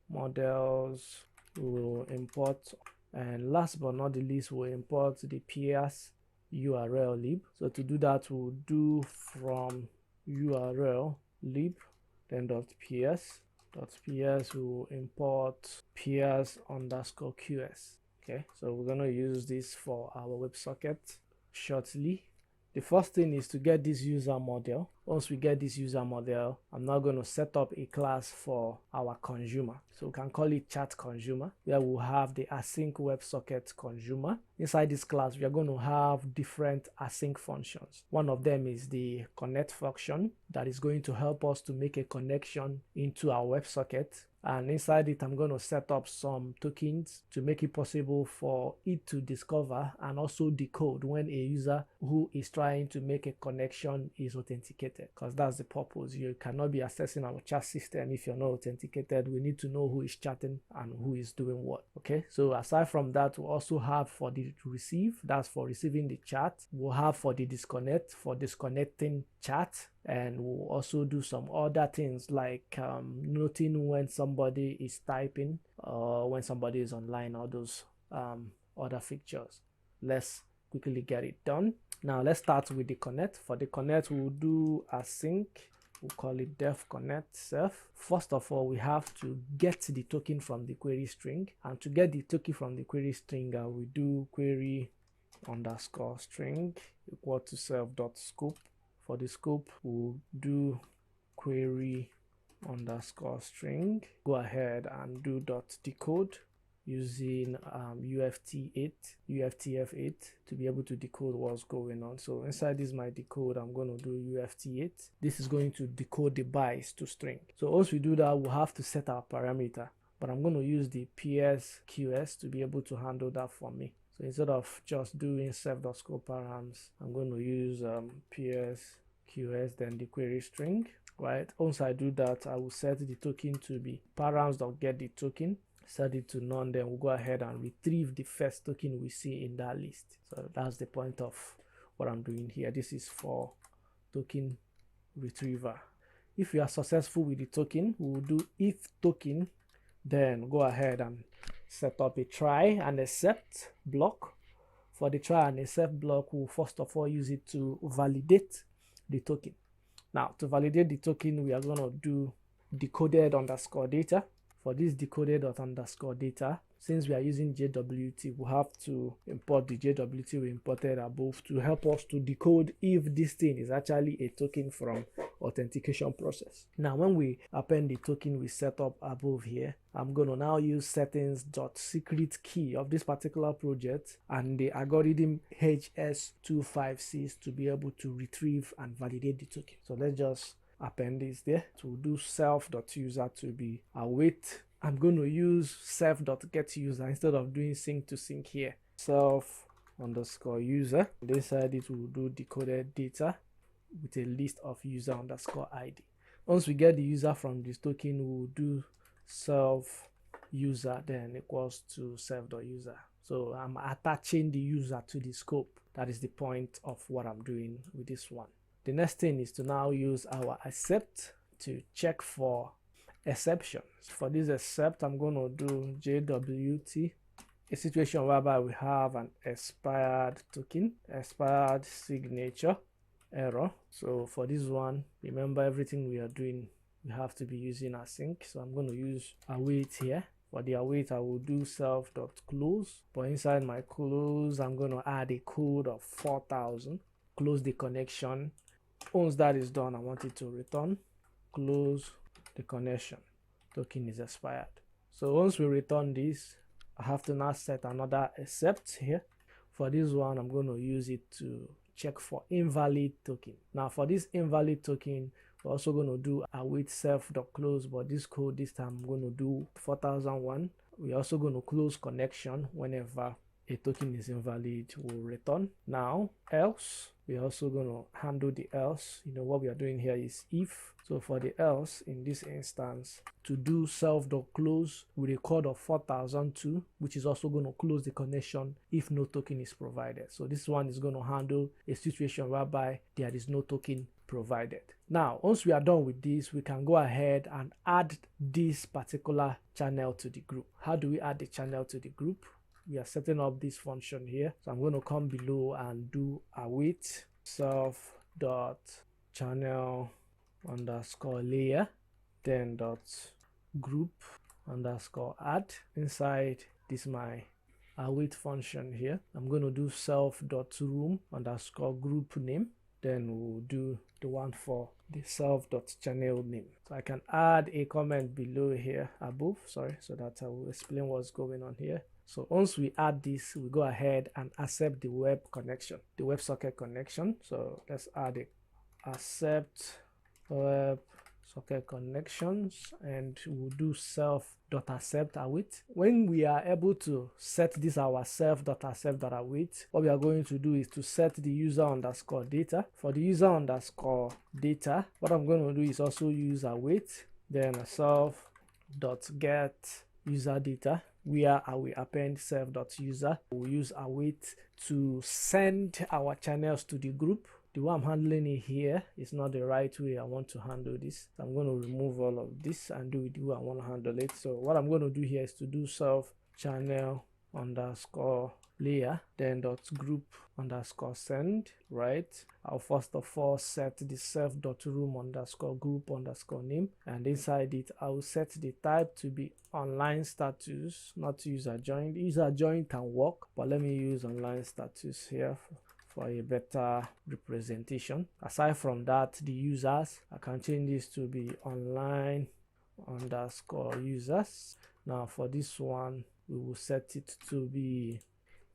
.models. We will import, and last but not the least, we'll import the PS URL lib. So to do that, we'll do from URL lib, then .ps. .ps, we will import ps_qs. Okay, so we're going to use this for our WebSocket shortly. The first thing is to get this user model. Once we get this user model, I'm now going to set up a class for our consumer. So we can call it chat consumer, where we'll have the async WebSocket consumer. Inside this class, we are going to have different async functions. One of them is the connect function that is going to help us to make a connection into our WebSocket. And inside it, I'm going to set up some tokens to make it possible for it to discover and also decode when a user who is trying to make a connection is authenticated, because that's the purpose. You cannot be accessing our chat system if you're not authenticated. We need to know who is chatting and who is doing what. Okay, so aside from that, we also have for the receive, that's for receiving the chat. We'll have for the disconnect, for disconnecting chat. And we'll also do some other things like noting when somebody is typing or when somebody is online, all those other features. Let's quickly get it done. Now let's start with the connect. For the connect, we'll do async. We'll call it def connect self. First of all, we have to get the token from the query string. And to get the token from the query string, we do query_string equal to self.scope. For the scope, we'll do query_string. Go ahead and do .decode using UFTF8 to be able to decode what's going on. So inside this my decode, I'm going to do UFT8. This is going to decode the bytes to string. So once we do that, we'll have to set our parameter. But I'm going to use the PSQS to be able to handle that for me. So instead of just doing self.scope params, I'm going to use PSQS, then the query string, right? Once I do that, I will set the token to be params.get the token, set it to none, then we'll go ahead and retrieve the first token we see in that list. So that's the point of what I'm doing here. This is for token retriever. If we are successful with the token, we will do if token, then go ahead and set up a try and except block. For the try and except block, we'll first of all use it to validate the token. Now, to validate the token, we are going to do decoded_data. For this decoded_data, since we are using JWT, we have to import the JWT we imported above to help us to decode if this thing is actually a token from authentication process. Now, when we append the token we set up above here, I'm going to now use settings.secret key of this particular project and the algorithm HS25C to be able to retrieve and validate the token. So let's just append this there. To do self.user to be await, I'm going to use self.getUser instead of doing sync to sync here. Self_user. Inside it will do decoded data with a list of user underscore ID. Once we get the user from this token, we'll do self_user then equals to self.user. So I'm attaching the user to the scope. That is the point of what I'm doing with this one. The next thing is to now use our accept to check for exceptions. For this accept, I'm going to do JWT, a situation whereby we have an expired token, expired signature error. So for this one, remember everything we are doing, we have to be using async. So I'm going to use await here. For the await, I will do self.close, but inside my close, I'm going to add a code of 4000, close the connection. Once that is done, I want it to return, close the connection, token is expired. So once we return this, I have to now set another accept here. For this one, I'm going to use it to check for invalid token. Now for this invalid token, we're also going to do await self.close, but this code this time I'm going to do 4001. We're also going to close connection whenever a token is invalid, will return. Now else, we're also going to handle the else. You know what we are doing here is if. So for the else in this instance, to do self.close with a code of 4002, which is also going to close the connection if no token is provided. So this one is going to handle a situation whereby there is no token provided. Now once we are done with this, we can go ahead and add this particular channel to the group. How do we add the channel to the group? We are setting up this function here. So I'm going to come below and do await self.channel underscore layer, then dot group underscore add. Inside this my await function here, I'm going to do self.room underscore group name, then we'll do the one for the self.channel name. So I can add a comment below here above, so that I will explain what's going on here. So once we add this, we go ahead and accept the web connection, the WebSocket connection. So let's add it, accept WebSocket connections, and we'll do self.accept await. When we are able to set this our self.accept.await, what we are going to do is to set the user underscore data. For the user underscore data, what I'm going to do is also use await, then self.get user data, where I will append self.user. We'll use await to send our channels to the group. The way I'm handling it here is not the right way I want to handle this. So I'm going to remove all of this and do it the way I want to handle it. So what I'm going to do here is to do self channel underscore layer, then dot group underscore send, right? I'll first of all set the self.room underscore group underscore name, and inside it I will set the type to be online status, not user joined. User joined can work, but let me use online status here for a better representation. Aside from that, the users, I can change this to be online underscore users. Now for this one, we will set it to be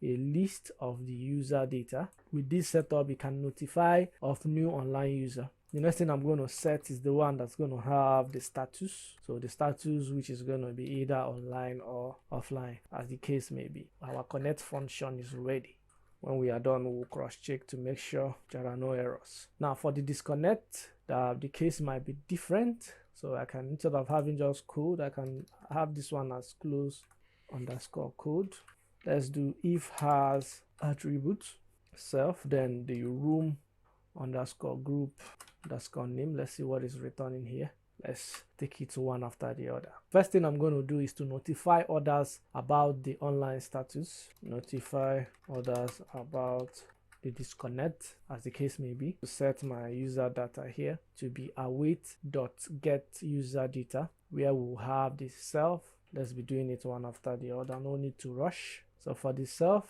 a list of the user data. With this setup, you can notify of new online user. The next thing I'm going to set is the one that's going to have the status. So the status, which is going to be either online or offline, as the case may be. Our connect function is ready. When we are done, we'll cross check to make sure there are no errors. Now for the disconnect, the case might be different. So I can, instead of having just code, I can have this one as close underscore code. Let's do if has attributes self, then the room underscore group underscore name. Let's see what is returning here. Let's take it one after the other. First thing I'm going to do is to notify others about the online status. Notify others about the disconnect, as the case may be. To set my user data here to be await.get user data, where we'll have the self let's be doing it one after the other, no need to rush. So for the self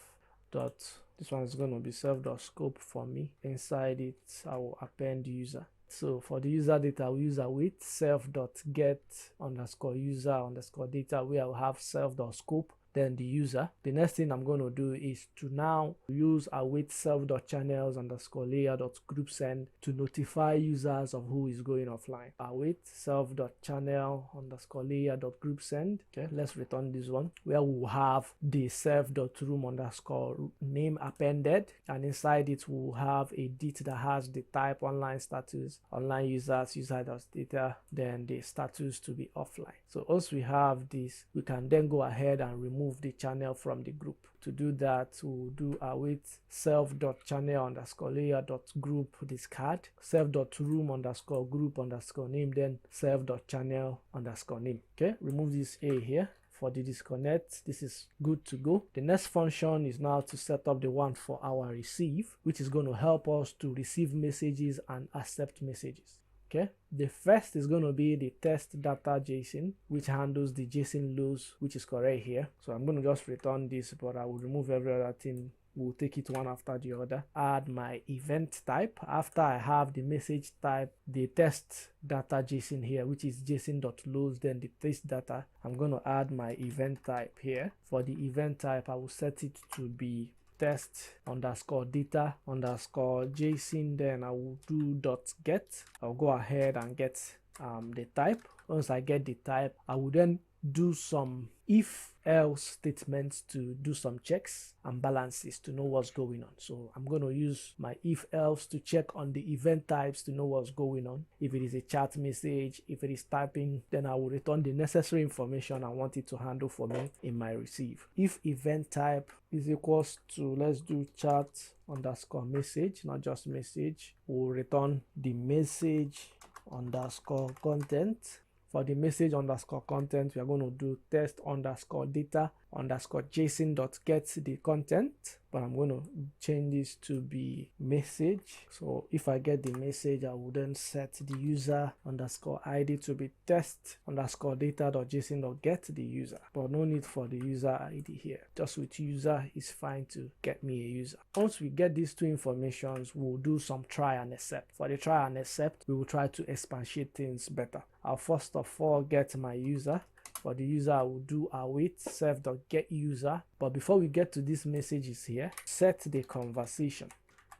dot, this one is going to be self.scope for me. Inside it I will append user. So for the user data, we use await self.get underscore user underscore data, where I will have self.scope, then the user. The next thing I'm going to do is to now use await self.channels underscore layer.groupSend to notify users of who is going offline. Await self.channel underscore layer.groupSend. Okay, let's return this one, where we will have the self.room underscore name appended, and inside it we will have a dit that has the type online status, online users, user.data, then the status to be offline. So once we have this, we can then go ahead and remove the channel from the group. To do that, we'll do await self.channel underscore layer.group discard, self.room underscore group underscore name, then self.channel underscore name. Okay, remove this A here. For the disconnect, this is good to go. The next function is now to set up the one for our receive, which is going to help us to receive messages and accept messages. Okay, the first is going to be the test data JSON, which handles the JSON loads, which is correct here. So I'm going to just return this, but I will remove every other thing. We'll take it one after the other. Add my event type. After I have the message type, the test data JSON here, which is JSON.loads, then the test data, I'm going to add my event type here. For the event type, I will set it to be test underscore data underscore JSON, then I will do dot get. I'll go ahead and get the type. Once I get the type, I will then do some if else statements to do some checks and balances to know what's going on. So I'm going to use my if else to check on the event types to know what's going on. If it is a chat message, if it is typing, then I will return the necessary information I want it to handle for me in my receive. If event type is equals to, let's do chat underscore message, not just message, we'll return the message underscore content. For the message underscore content, we are going to do test underscore data underscore JSON dot get the content, but I'm going to change this to be message. So if I get the message, I will then set the user underscore ID to be test underscore data dot JSON dot get the user, but no need for the user ID here. Just with user is fine to get me a user. Once we get these two informations, we'll do some try and accept. For the try and accept, we will try to expatiate things better. I'll first of all get my user. For the user, I will do await self.getUser. But before we get to these messages here, set the conversation.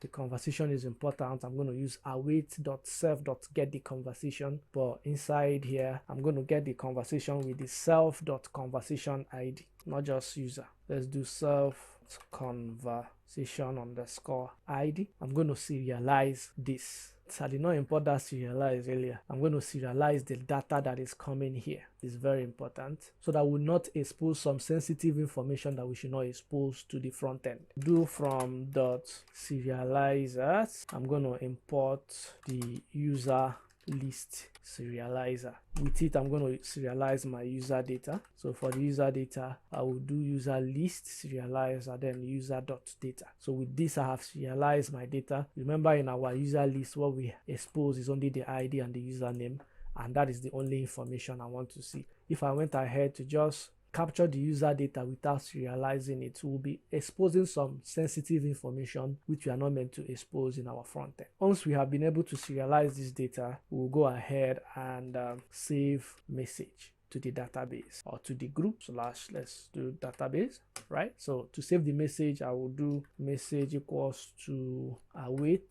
The conversation is important. I'm going to use await.self.get the conversation, but inside here, I'm going to get the conversation with the self.conversation ID, not just user. Let's do self.conversation underscore ID. I'm going to serialize this. I did not import that serialize earlier. I'm going to serialize the data that is coming here. It's very important so that we will not expose some sensitive information that we should not expose to the front end. Do from dot serializers. I'm going to import the user list serializer. With it, I'm going to serialize my user data. So for the user data, I will do user list serializer, then user.data. So with this, I have serialized my data. Remember, in our user list, what we expose is only the ID and the username, and that is the only information I want to see. If I went ahead to just capture the user data without serializing it, we'll be exposing some sensitive information which we are not meant to expose in our front end. Once we have been able to serialize this data, we'll go ahead and save message to the database or to the group / let's do database, right? So to save the message, I will do message equals to await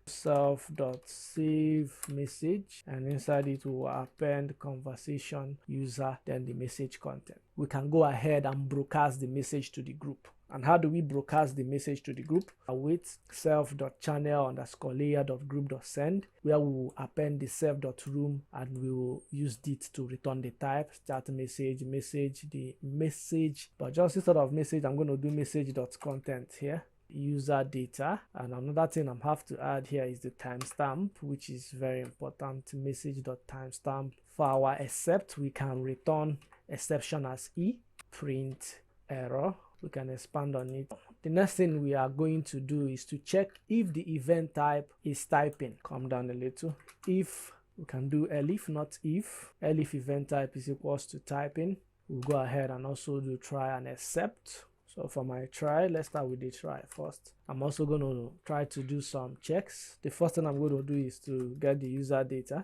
self.save message, and inside it will append conversation user, then the message content. We can go ahead and broadcast the message to the group. And how do we broadcast the message to the group? Await self.channel underscore layer.group.send, where we will append the self.room and we will use it to return the type, start message, the message. But just instead of message, I'm going to do message.content here. User data, and another thing I have to add here is the timestamp, which is very important. Message.timestamp. For our except, we can return exception as e, print error. We can expand on it. The next thing we are going to do is to check if the event type is typing. Come down a little. If we can do elif, not if. Elif event type is equals to typing. we'll go ahead and also do try and except. So for my try, let's start with the try first. I'm also going to try to do some checks. The first thing I'm going to do is to get the user data.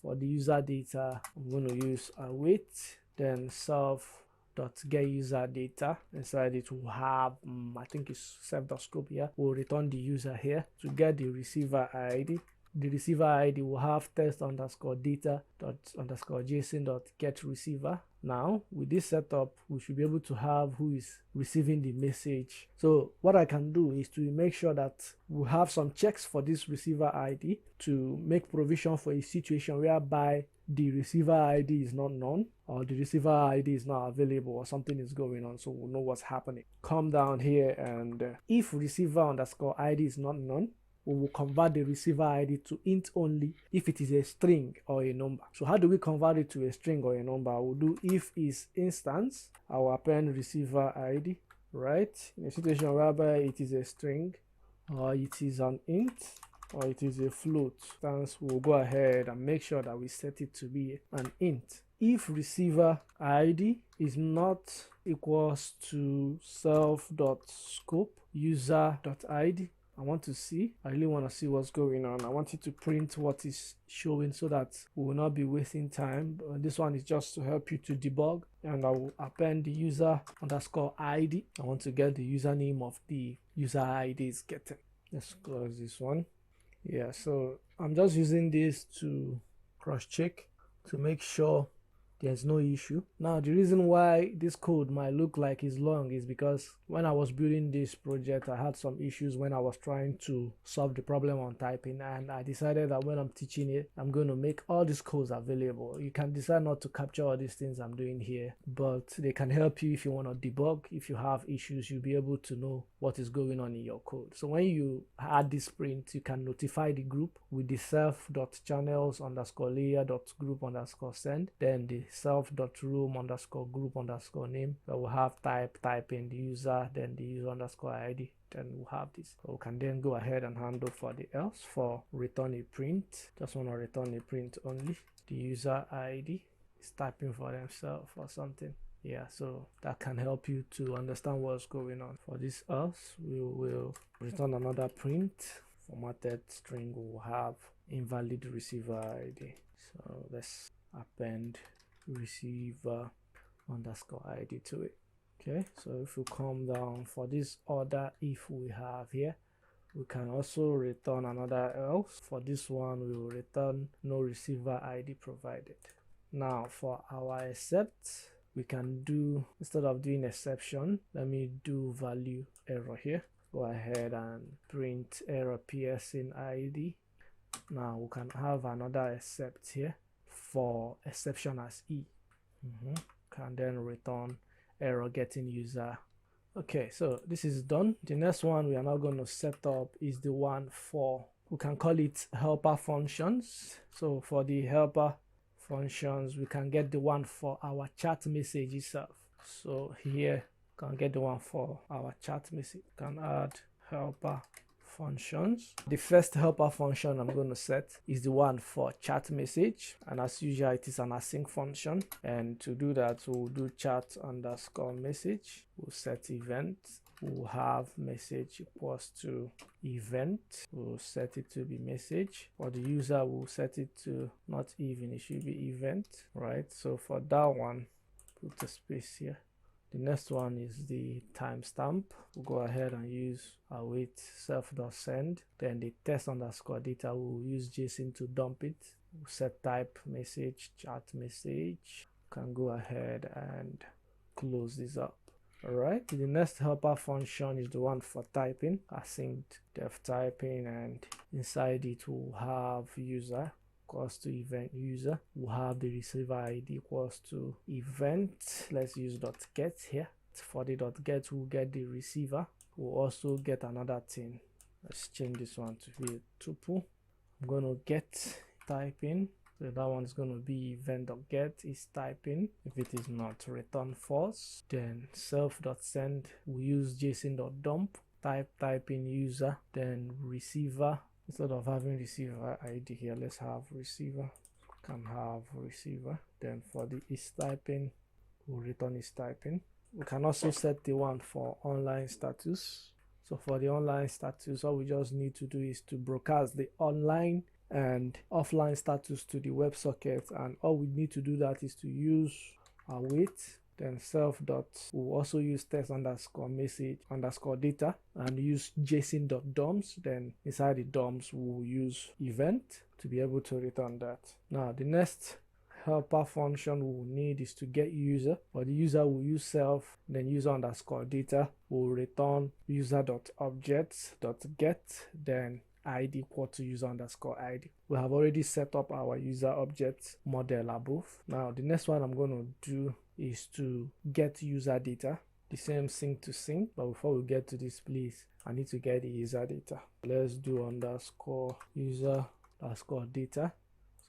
For the user data, I'm going to use await, then self.get user data. Inside it will have, I think it's self.scope here. We'll return the user here to get the receiver ID. The receiver ID will have test underscore data dot underscore JSON dot get receiver. Now with this setup, we should be able to have who is receiving the message. So what I can do is to make sure that we have some checks for this receiver ID to make provision for a situation whereby the receiver ID is not known or the receiver ID is not available or something is going on, so we'll know what's happening. Come down here, and if receiver underscore ID is not known, we will convert the receiver ID to int only if it is a string or a number. So how do we convert it to a string or a number? We'll do if is instance, I will append receiver ID, right? In a situation whereby it is a string or it is an int or it is a float, we'll go ahead and make sure that we set it to be an int. If receiver ID is not equals to self.scope user.id, I really want to see what's going on. I want it to print what is showing so that we will not be wasting time. This one is just to help you to debug, and I will append the user underscore ID. I want to get the username of the user ID is getting. Let's close this one. Yeah, so I'm just using this to cross check to make sure there's no issue. Now the reason why this code might look like it's long is because when I was building this project, I had some issues when I was trying to solve the problem on typing, and I decided that when I'm teaching it, I'm going to make all these codes available. You can decide not to capture all these things I'm doing here, but they can help you if you want to debug. If you have issues, you'll be able to know what is going on in your code. So when you add this print, you can notify the group with the self.channels underscore layer dot group underscore send, then the self.room underscore group underscore name. So we'll have typing the user, then the user underscore ID, then we'll have this. So we can then go ahead and handle for the else. For return a print, just want to return a print only. The user ID is typing for themselves or something. Yeah, so that can help you to understand what's going on. For this else, we will return another print. Formatted string will have invalid receiver ID. So let's append receiver underscore ID to it. Okay, so if we come down for this other if we have here, we can also return another else. For this one, we will return no receiver ID provided. Now for our except, we can do, instead of doing exception, let me do value error here. Go ahead and print error piercing ID. Now we can have another except here for exception as E. Can then return error getting user. Okay, so this is done. The next one we are now going to set up is the one for, we can call it helper functions. So for the helper functions, we can get the one for our chat message itself. So here we can get the one for our chat message. We can add helper functions. The first helper function I'm going to set is the one for chat message, and as usual it is an async function, and to do that we'll do chat underscore message. We'll set event. We'll have message equals to event. We'll set it to be message. For the user, we'll set it to not even, it should be event, right? So for that one, put a space here. The next one is the timestamp. We'll go ahead and use await self.send. Then the test underscore data, we'll use JSON to dump it. We'll set type message, chat message. Can go ahead and close this up. Alright, the next helper function is the one for typing, async def typing, and inside it will have user equals to event user. We'll have the receiver ID equals to event. Let's use .get here. For the .get, we'll get the receiver. We'll also get another thing. Let's change this one to be a tuple. I'm going to get typing. So that one is going to be event.get is typing. If it is not, return false. Then self.send, we use json.dump, typing user, then receiver. Instead of having receiver ID here, let's have receiver. Can have receiver. Then for the is typing, will return its typing. We can also set the one for online status. So for the online status, all we just need to do is to broadcast the online and offline status to the WebSocket, and all we need to do that is to use await, then self dot, we'll also use test underscore message underscore data and use json.doms. Then inside the doms we'll use event to be able to return that. Now the next helper function we will need is to get user. For the user we'll use self, then user underscore data will return user.objects.get, then id equal to user underscore id. We have already set up our user object model above. Now the next one I'm going to do is to get user data, the same sync to sync, but before we get to this, please, I need to get the user data. Let's do underscore user underscore data.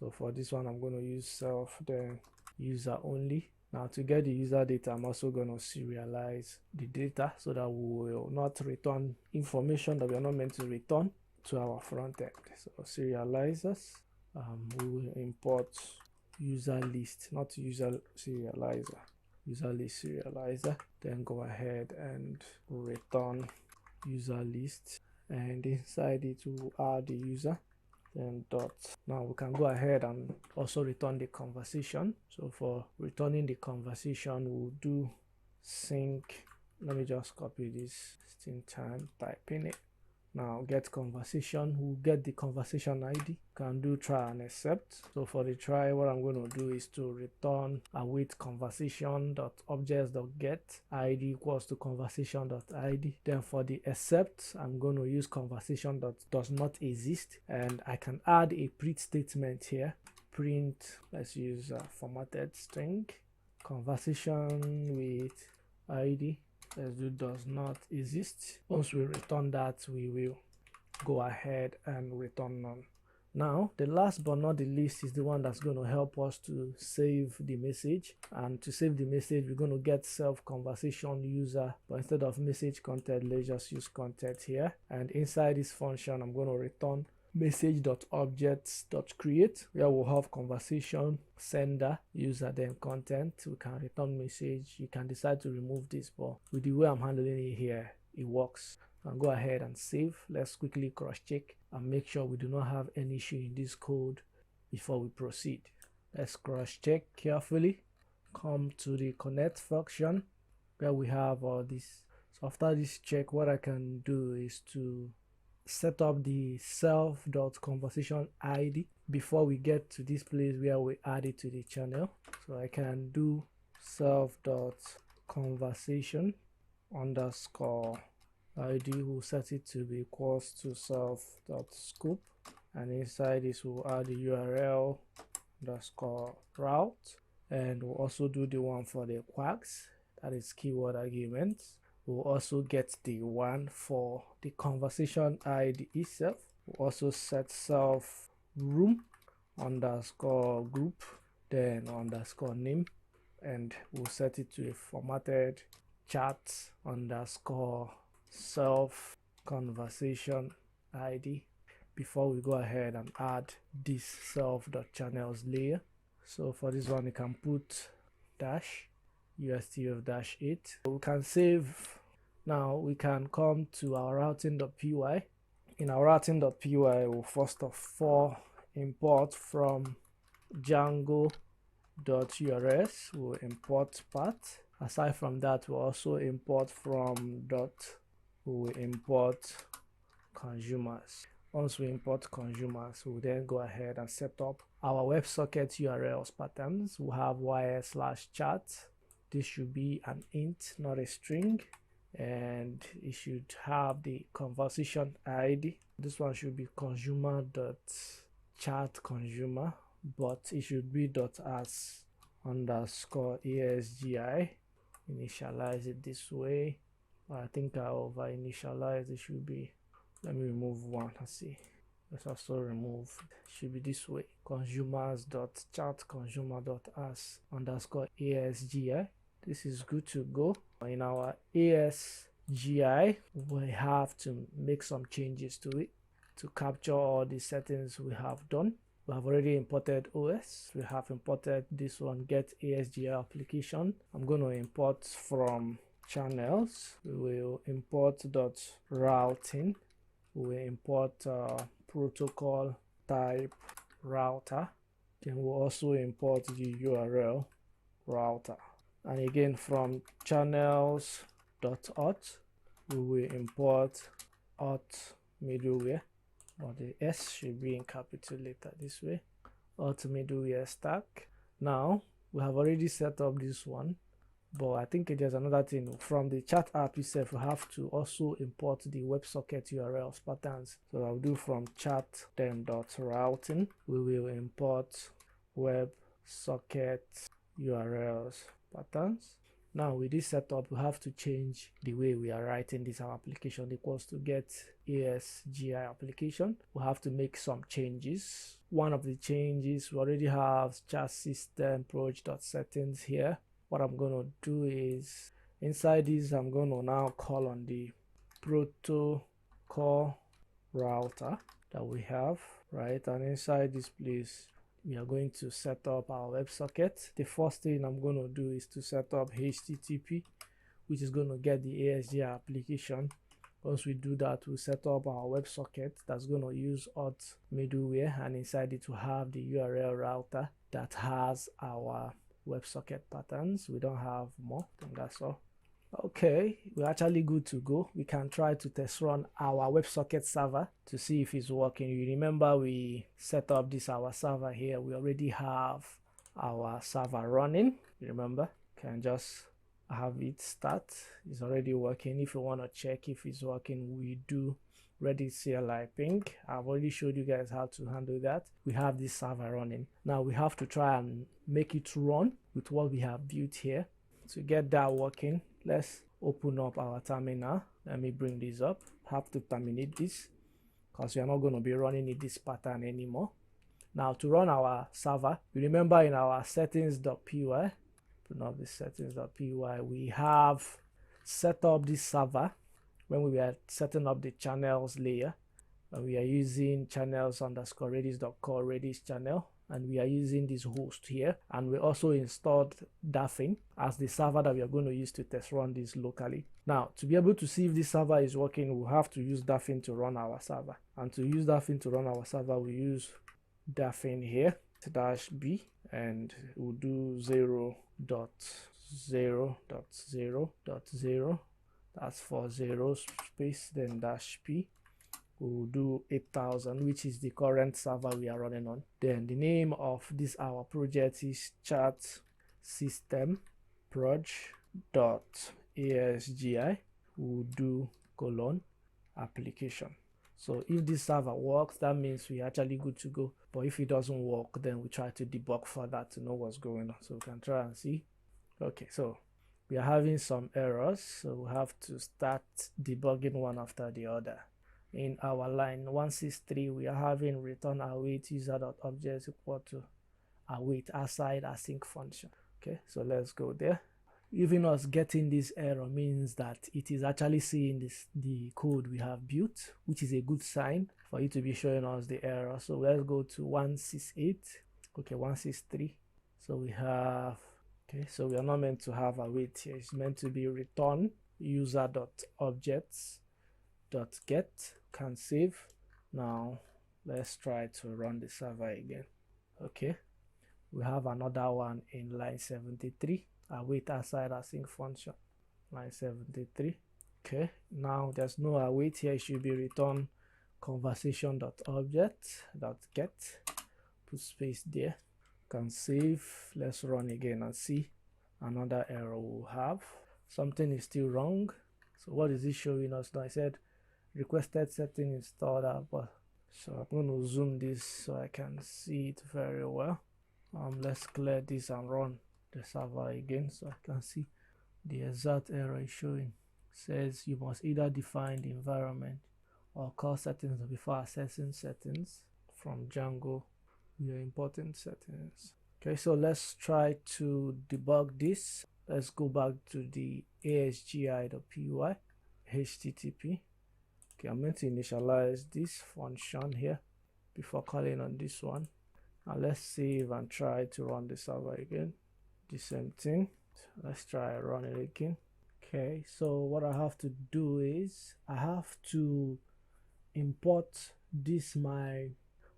So for this one I'm going to use self, then user only. Now to get the user data, I'm also going to serialize the data so that we will not return information that we are not meant to return to our front end. So serializers, we will import user list, not user serializer, user list serializer, then go ahead and return user list, and inside it will add the user, then dot. Now we can go ahead and also return the conversation. So for returning the conversation, we'll do sync. Let me just copy this in time, type in it. Now get conversation, we'll get the conversation ID. Can do try and accept. So for the try, what I'm going to do is to return await conversation.objects.get id equals to conversation.id. Then for the accept, I'm going to use conversation.does not exist, and I can add a print statement here. Print, let's use formatted string, conversation with id. Let's do does not exist. Once we return that, we will go ahead and return none. Now the last but not the least is the one that's going to help us to save the message. And to save the message, we're going to get self conversation user, but instead of message content, let's just use content here. And inside this function, I'm going to return message.objects.create, where we'll have conversation, sender, user, then content. We can return message. You can decide to remove this, but with the way I'm handling it here, it works. And go ahead and save. Let's quickly cross check and make sure we do not have any issue in this code before we proceed. Let's cross check carefully. Come to the connect function where we have all this. So after this check, what I can do is to set up the self.conversation ID before we get to this place where we add it to the channel. So I can do self.conversation underscore ID, will set it to be equals to self.scope, and inside this we'll add the URL underscore route, and we'll also do the one for the quacks, that is keyword arguments. We'll also get the one for the conversation ID itself. We'll also set self room underscore group, then underscore name, and we'll set it to a formatted chat underscore self conversation ID before we go ahead and add this self.channels layer. So for this one, you can put dash USTF -8. We can save. Now we can come to our routing.py. In our routing.py, we'll first of all import from Django.urs. We'll import path. Aside from that, we'll also import from we'll import consumers. Once we import consumers, we'll then go ahead and set up our WebSocket URLs patterns. We'll have y/chat. This should be an int, not a string, and it should have the conversation ID. This one should be consumer.chat consumer, but it should be .as underscore ASGI. Initialize it this way. I think I over initialize it. Should be, let me remove one. Let's see. Let's also remove, should be this way, consumers.chat consumer.as underscore ASGI. This is good to go. In our ASGI, we have to make some changes to it to capture all the settings we have done. We have already imported OS. We have imported this one, get ASGI application. I'm going to import from channels. We will import .routing. We will import protocol type router. Then we'll also import the URL router. And again, from channels.auth, we will import auth middleware, or the S should be in capital letter this way, auth middleware stack. Now we have already set up this one, but I think there's another thing. From the chat app itself, we have to also import the WebSocket URLs patterns. So I'll do from chat then .routing. We will import WebSocket URLs patterns. Now with this setup, we have to change the way we are writing this our application equals to get ASGI application. We have to make some changes. One of the changes, we already have chat system approach.settings here. What I'm going to do is inside this, I'm going to now call on the protocol router that we have, right? And inside this place, we are going to set up our WebSocket. The first thing I'm going to do is to set up HTTP, which is going to get the ASGI application. Once we do that, we'll set up our WebSocket that's going to use auth middleware, and inside it will have the URL router that has our WebSocket patterns. We don't have more, and that's all. Okay, we're actually good to go. We can try to test run our WebSocket server to see if it's working. You remember we set up this our server here. We already have our server running. You remember? Can just have it start. It's already working. If you want to check if it's working, we do Redis CLI ping. I've already showed you guys how to handle that. We have this server running. Now we have to try and make it run with what we have built here. To get that working, let's open up our terminal. Let me bring this up. Have to terminate this because we are not going to be running in this pattern anymore. Now to run our server, you remember in our settings.py, open up the settings.py, we have set up this server when we were setting up the channels layer. And we are using channels underscore redis.core redis channel, and we are using this host here, and we also installed Daphne as the server that we are going to use to test run this locally. Now to be able to see if this server is working, we'll have to use Daphne to run our server, and to use Daphne to run our server, we use Daphne here -b, and we'll do 0.0.0.0. that's for 0 space then -p. We'll do 8000, which is the current server we are running on. Then the name of this our project is chat system proj.asgi. We'll do : application. So if this server works, that means we're actually good to go. But if it doesn't work, then we try to debug for that to know what's going on. So we can try and see. Okay, so we are having some errors, so we have to start debugging one after the other. In our line 163, we are having return await user.object equal to await aside async function. Okay, so let's go there. Even us getting this error means that it is actually seeing the code we have built, which is a good sign for it to be showing us the error. So let's go to 168. Okay, 163. So we have, okay, so we are not meant to have await here. It's meant to be return user.objects.get. Can save. Now let's try to run the server again. Okay, we have another one in line 73, await aside async function, line 73. Okay, now there's no await here. It should be return conversation.object.get, put space there, can save. Let's run again and see. Another error we'll have. Something is still wrong. So what is it showing us now? I said requested setting installed app. So I'm going to zoom this so I can see it very well. Let's clear this and run the server again so I can see the exact error is showing. It says you must either define the environment or call settings before accessing settings. From Django, we are importing settings. Okay, so let's try to debug this. Let's go back to the ASGI.py, HTTP. Okay, I'm going to initialize this function here before calling on this one. Now let's save and try to run the server again. The same thing. Let's try run it again. Okay, so what I have to do is I have to import this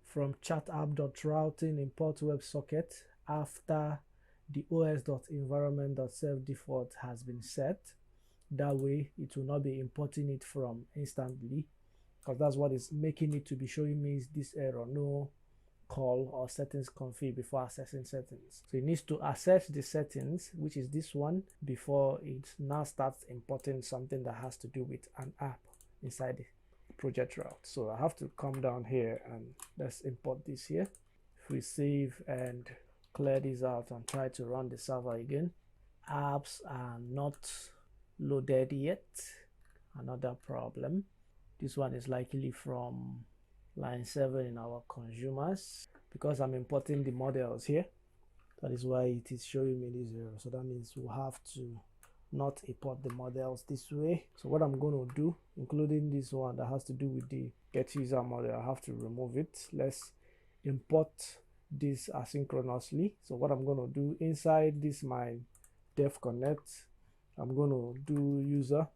from chat app.routing import WebSocket after the os.environment.self-default has been set. That way it will not be importing it from instantly, because that's what is making it to be showing me is this error, no call or settings config before accessing settings. So it needs to access the settings, which is this one, before it now starts importing something that has to do with an app inside the project route. So I have to come down here and let's import this here. If we save and clear this out and try to run the server again, apps are not loaded yet. Another problem. This one is likely from line 7 in our consumers, because I'm importing the models here. That is why it is showing me this error. So that means we'll have to not import the models this way. So what I'm going to do, including this one that has to do with the get user model, I have to remove it. Let's import this asynchronously. So what I'm going to do inside this my dev connect, I'm going to do user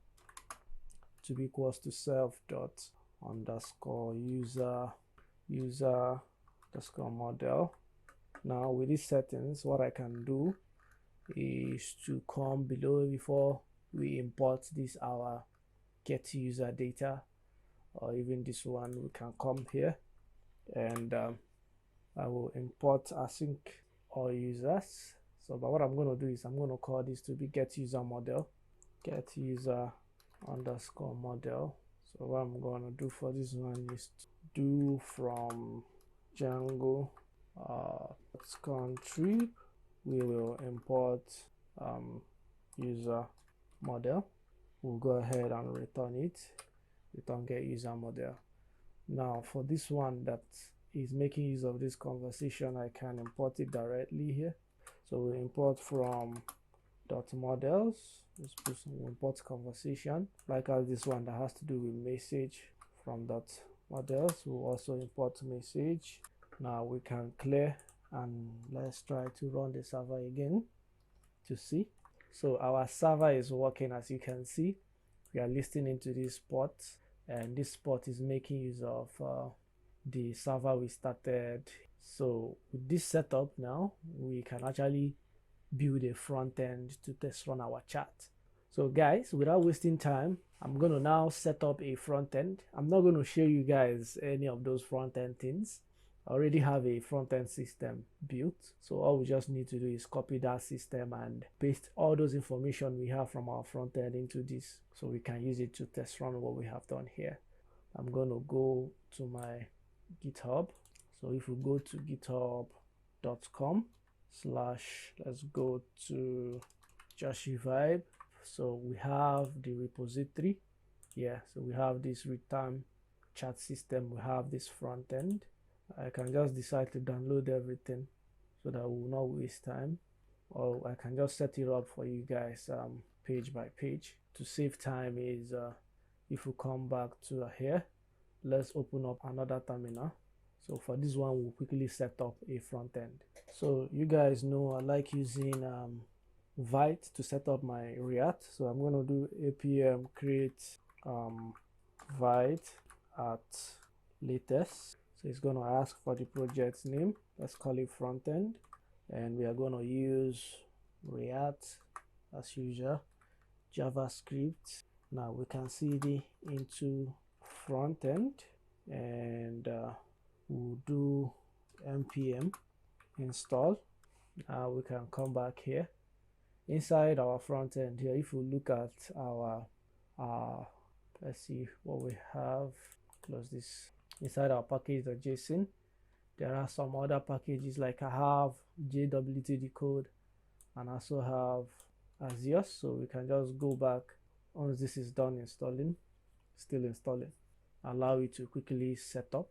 to be equals to self dot underscore user underscore model. Now with these settings, what I can do is to come below before we import this our get user data, or even this one, we can come here and I will import async all users. So but what I'm going to do is I'm going to call this to be get user model, get user underscore model. So what I'm going to do for this one is to do from Django contrib, we will import user model. We'll go ahead and return it, return get user model. Now for this one that is making use of this conversation, I can import it directly here. So we import from dot models, let's put some import conversation, like as this one that has to do with message from dot models. We'll also import message. Now we can clear and let's try to run the server again to see. So our server is working. As you can see, we are listening to this port, and this port is making use of the server we started. So with this setup now, we can actually build a front end to test run our chat. So guys, without wasting time, I'm going to now set up a front end. I'm not going to show you guys any of those front end things. I already have a front-end system built, so all we just need to do is copy that system and paste all those information we have from our front-end into this, so we can use it to test run what we have done here. I'm going to go to my GitHub. So if we go to github.com/, let's go to Joshi Vibe. So we have the repository. Yeah, so we have this real-time chat system, we have this front-end. I can just decide to download everything so that we will not waste time, or I can just set it up for you guys page by page. To save time is if we come back to here, let's open up another terminal. So for this one, we'll quickly set up a front end. So you guys know I like using Vite to set up my React. So I'm going to do apm create Vite at latest. So it's going to ask for the project's name. Let's call it frontend, and we are going to use React as usual, JavaScript. Now we can see the into frontend, and we'll do npm install. Now we can come back here inside our front end here. If we look at our let's see what we have, close this. Inside our package.json, there are some other packages, like I have JWT decode and also have ASGI. So we can just go back once this is done installing, still installing, allow it to quickly set up.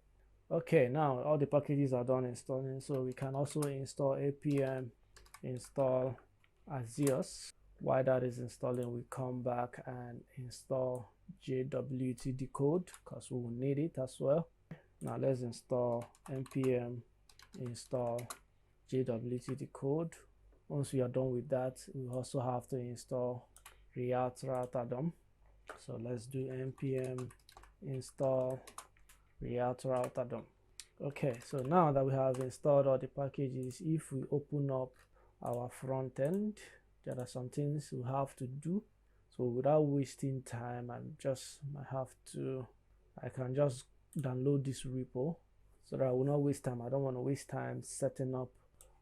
Okay, now all the packages are done installing, so we can also install apm install ASGI. While that is installing, we come back and install JWT decode because we will need it as well. Now let's install npm install JWT the code. Once we are done with that, we also have to install React router DOM. So let's do npm install React router DOM. Okay, so now that we have installed all the packages, if we open up our front end, there are some things we have to do. So without wasting time, I can just download this repo so that I will not waste time. I don't want to waste time setting up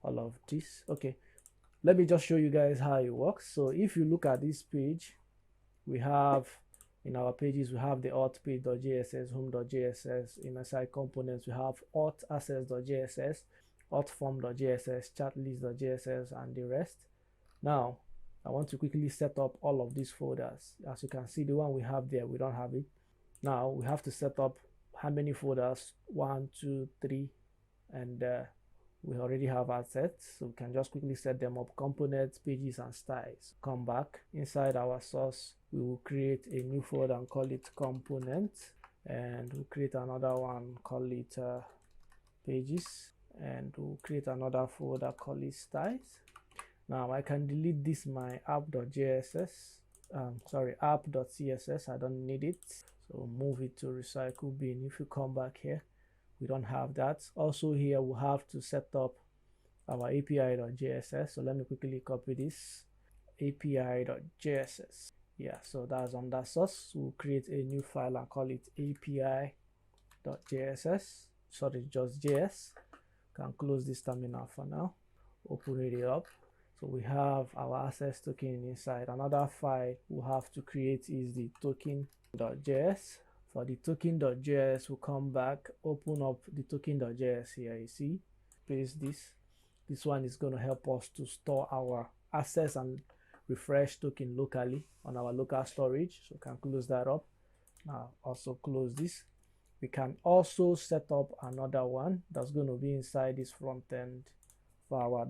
all of this. Okay, let me just show you guys how it works. So if you look at this page, we have in our pages, we have the auth page.jss, home.js. In aside components, we have auth access.js, auth form.js, chatlist.js, and the rest. Now, I want to quickly set up all of these folders. As you can see, the one we have there, we don't have it. Now, we have to set up how many folders? 1, 2, 3, and we already have our sets, so we can just quickly set them up: components, pages, and styles. Come back inside our source, we will create a new folder and call it components, and we'll create another one, call it pages, and we'll create another folder, call it styles. Now I can delete this my app.css. I don't need it, so move it to recycle bin. If you come back here, we don't have that. Also here we have to set up our api.js. So let me quickly copy this api.js. Yeah, so that's on that source. We'll create a new file and call it api.js. Sorry, just js. Can close this terminal for now. Open it up. So we have our access token inside. Another file we have to create is the token.js. For the token.js, we'll come back, open up the token.js here. You see, paste this. This one is going to help us to store our access and refresh token locally on our local storage. So we can close that up. Now also close this. We can also set up another one that's going to be inside this front end for our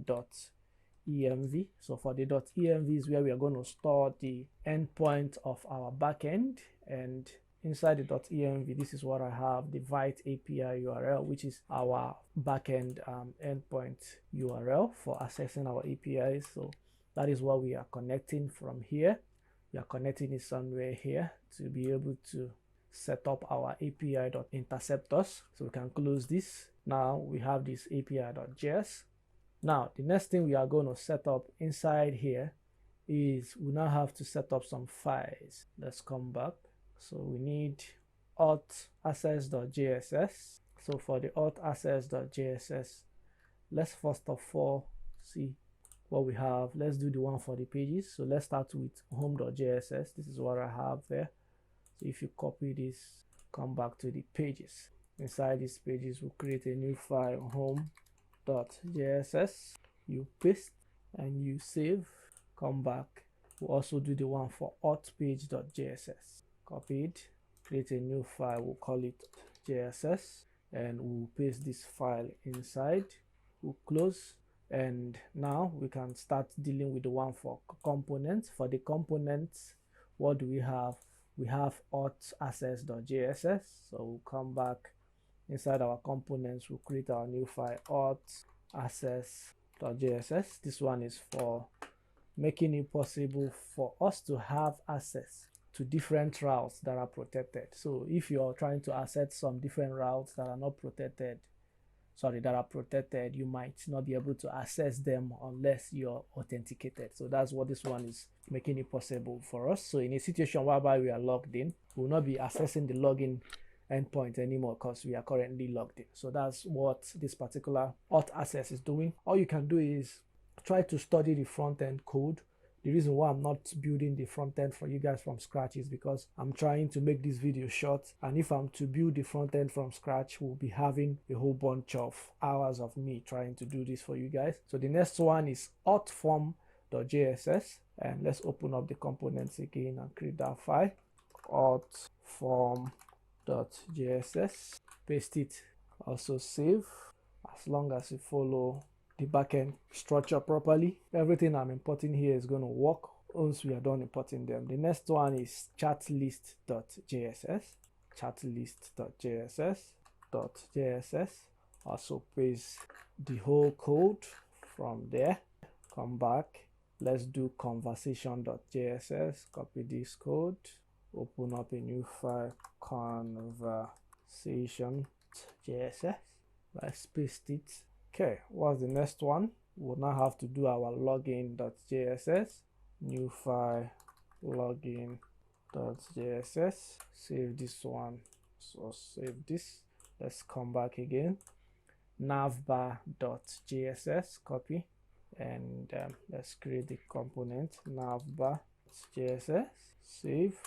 .env. So for the .env is where we are going to store the endpoint of our backend, and inside the .env, this is what I have, the Vite API URL, which is our backend endpoint URL for accessing our APIs. So that is what we are connecting from here. We are connecting it somewhere here to be able to set up our API.interceptors. So we can close this. Now we have this API.js. Now the next thing we are going to set up inside here is we now have to set up some files. Let's come back. So we need auth access.js. So for the auth access.js, let's first of all see what we have. Let's do the one for the pages. So let's start with home.js. This is what I have there. So if you copy this, come back to the pages. Inside these pages, we'll create a new file, home.js. You paste and you save. Come back. We'll also do the one for auth page.js. Copy it, create a new file, we'll call it JSS, and we'll paste this file inside. We'll close, and now we can start dealing with the one for components. For the components, what do we have? We have auth access.js. So we'll come back inside our components, we'll create our new file, auth access.js. This one is for making it possible for us to have access to different routes that are protected. So if you're trying to access some different routes that are not protected, you might not be able to access them unless you're authenticated. So that's what this one is making it possible for us. So in a situation whereby we are logged in, we'll not be accessing the login endpoint anymore because we are currently logged in. So that's what this particular auth access is doing. All you can do is try to study the front end code. The reason why I'm not building the front end for you guys from scratch is because I'm trying to make this video short, and if I'm to build the front end from scratch, we'll be having a whole bunch of hours of me trying to do this for you guys. So the next one is auth form.js, and let's open up the components again and create that file, auth form.js. Paste it, also save. As long as you follow the backend structure properly, everything I'm importing here is going to work once we are done importing them. The next one is chatlist.js. Also paste the whole code from there. Come back. Let's do conversation.js. Copy this code. Open up a new file, conversation.js. Let's paste it. Okay, what's the next one? We'll now have to do our login.js. New file, login.js. Save this one. So save this. Let's come back again. Navbar.js. Copy. And let's create the component navbar.js. Save.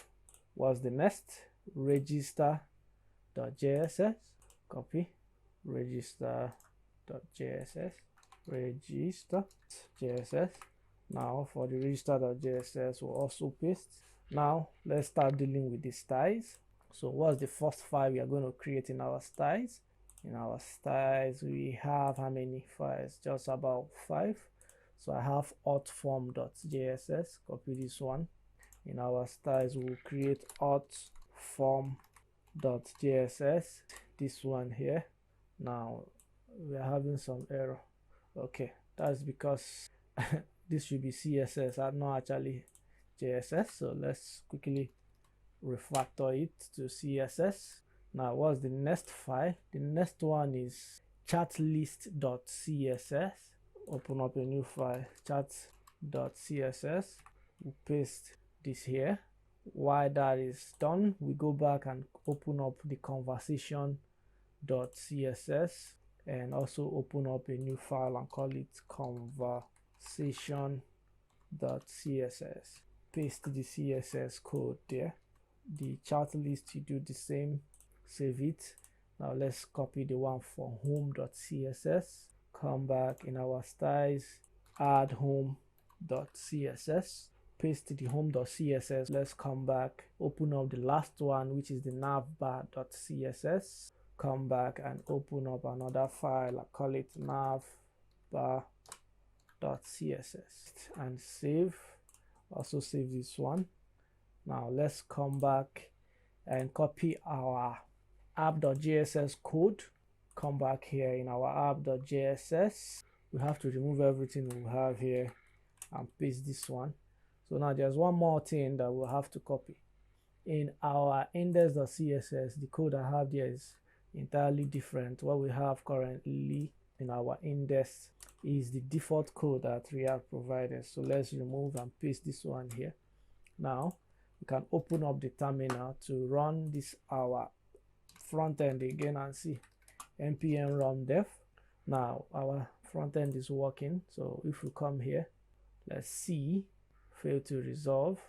What's the next? Register.js. Copy. Register.js. Register.js. Now for the register.js, we'll also paste. Now let's start dealing with the styles. So what's the first file we are going to create in our styles? In our styles, we have how many files? Just about 5. So I have authform.js. Copy this one. In our styles, we'll create authform.js. This one here. Now we are having some error. Okay, that's because this should be CSS and not actually JSS. So let's quickly refactor it to CSS. Now what's the next file? The next one is chatlist.css. Open up a new file, chat.css. We'll paste this here. While that is done, we go back and open up the conversation.css and also open up a new file and call it conversation.css. Paste the CSS code there. The chat list, you do the same. Save it. Now let's copy the one for home.css. Come back in our styles, add home.css. Paste the home.css. Let's come back, open up the last one, which is the navbar.css. Come back and open up another file. I call it navbar.css and save. Also save this one. Now let's come back and copy our app.js code. Come back here in our app.js. We have to remove everything we have here and paste this one. So now there's one more thing that we'll have to copy. In our index.css, the code I have there is entirely different. What we have currently in our index is the default code that React provided. So let's remove and paste this one here. Now we can open up the terminal to run this our front end again and see npm run dev. Now our front end is working. So if we come here, let's see, fail to resolve.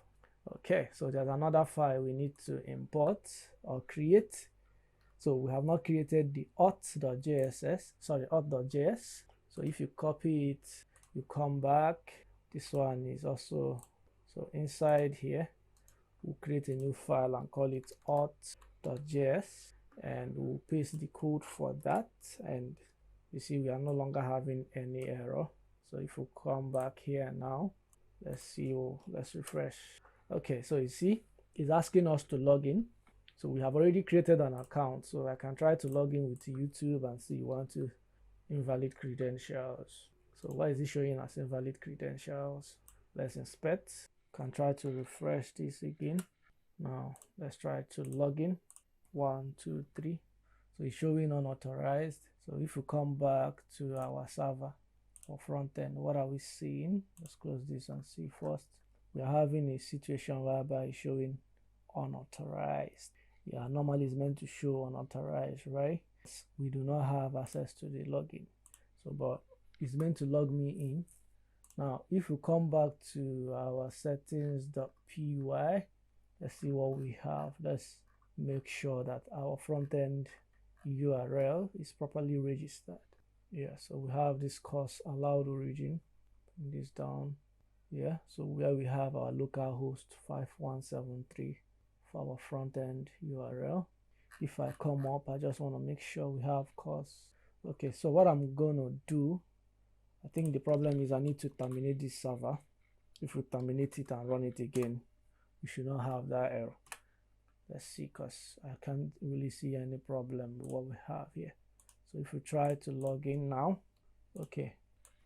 Okay, so there's another file we need to import or create. So we have not created the auth.js. So if you copy it, you come back. This one is also, so inside here, we'll create a new file and call it auth.js, and we'll paste the code for that. And you see we are no longer having any error. So if we come back here now, let's see, let's refresh. Okay, so you see it's asking us to log in. So we have already created an account, so I can try to log in with YouTube and see you want to invalid credentials. So why is it showing as invalid credentials? Let's inspect. Can try to refresh this again. Now let's try to log in. 1 2 3. So it's showing unauthorized. So if we come back to our server for front end, what are we seeing? Let's close this and see first. We are having a situation whereby it's showing unauthorized. Yeah, normally it's meant to show unauthorized, right? We do not have access to the login. So but it's meant to log me in. Now if we come back to our settings.py, let's see what we have. Let's make sure that our front end URL is properly registered. Yeah, so we have this course allowed origin. Bring this down. Yeah, so where we have our localhost 5173 for our front end URL. If I come up, I just want to make sure we have course. Okay, so what I'm going to do, I think the problem is I need to terminate this server. If we terminate it and run it again, we should not have that error. Let's see, because I can't really see any problem with what we have here. So if we try to log in now, okay,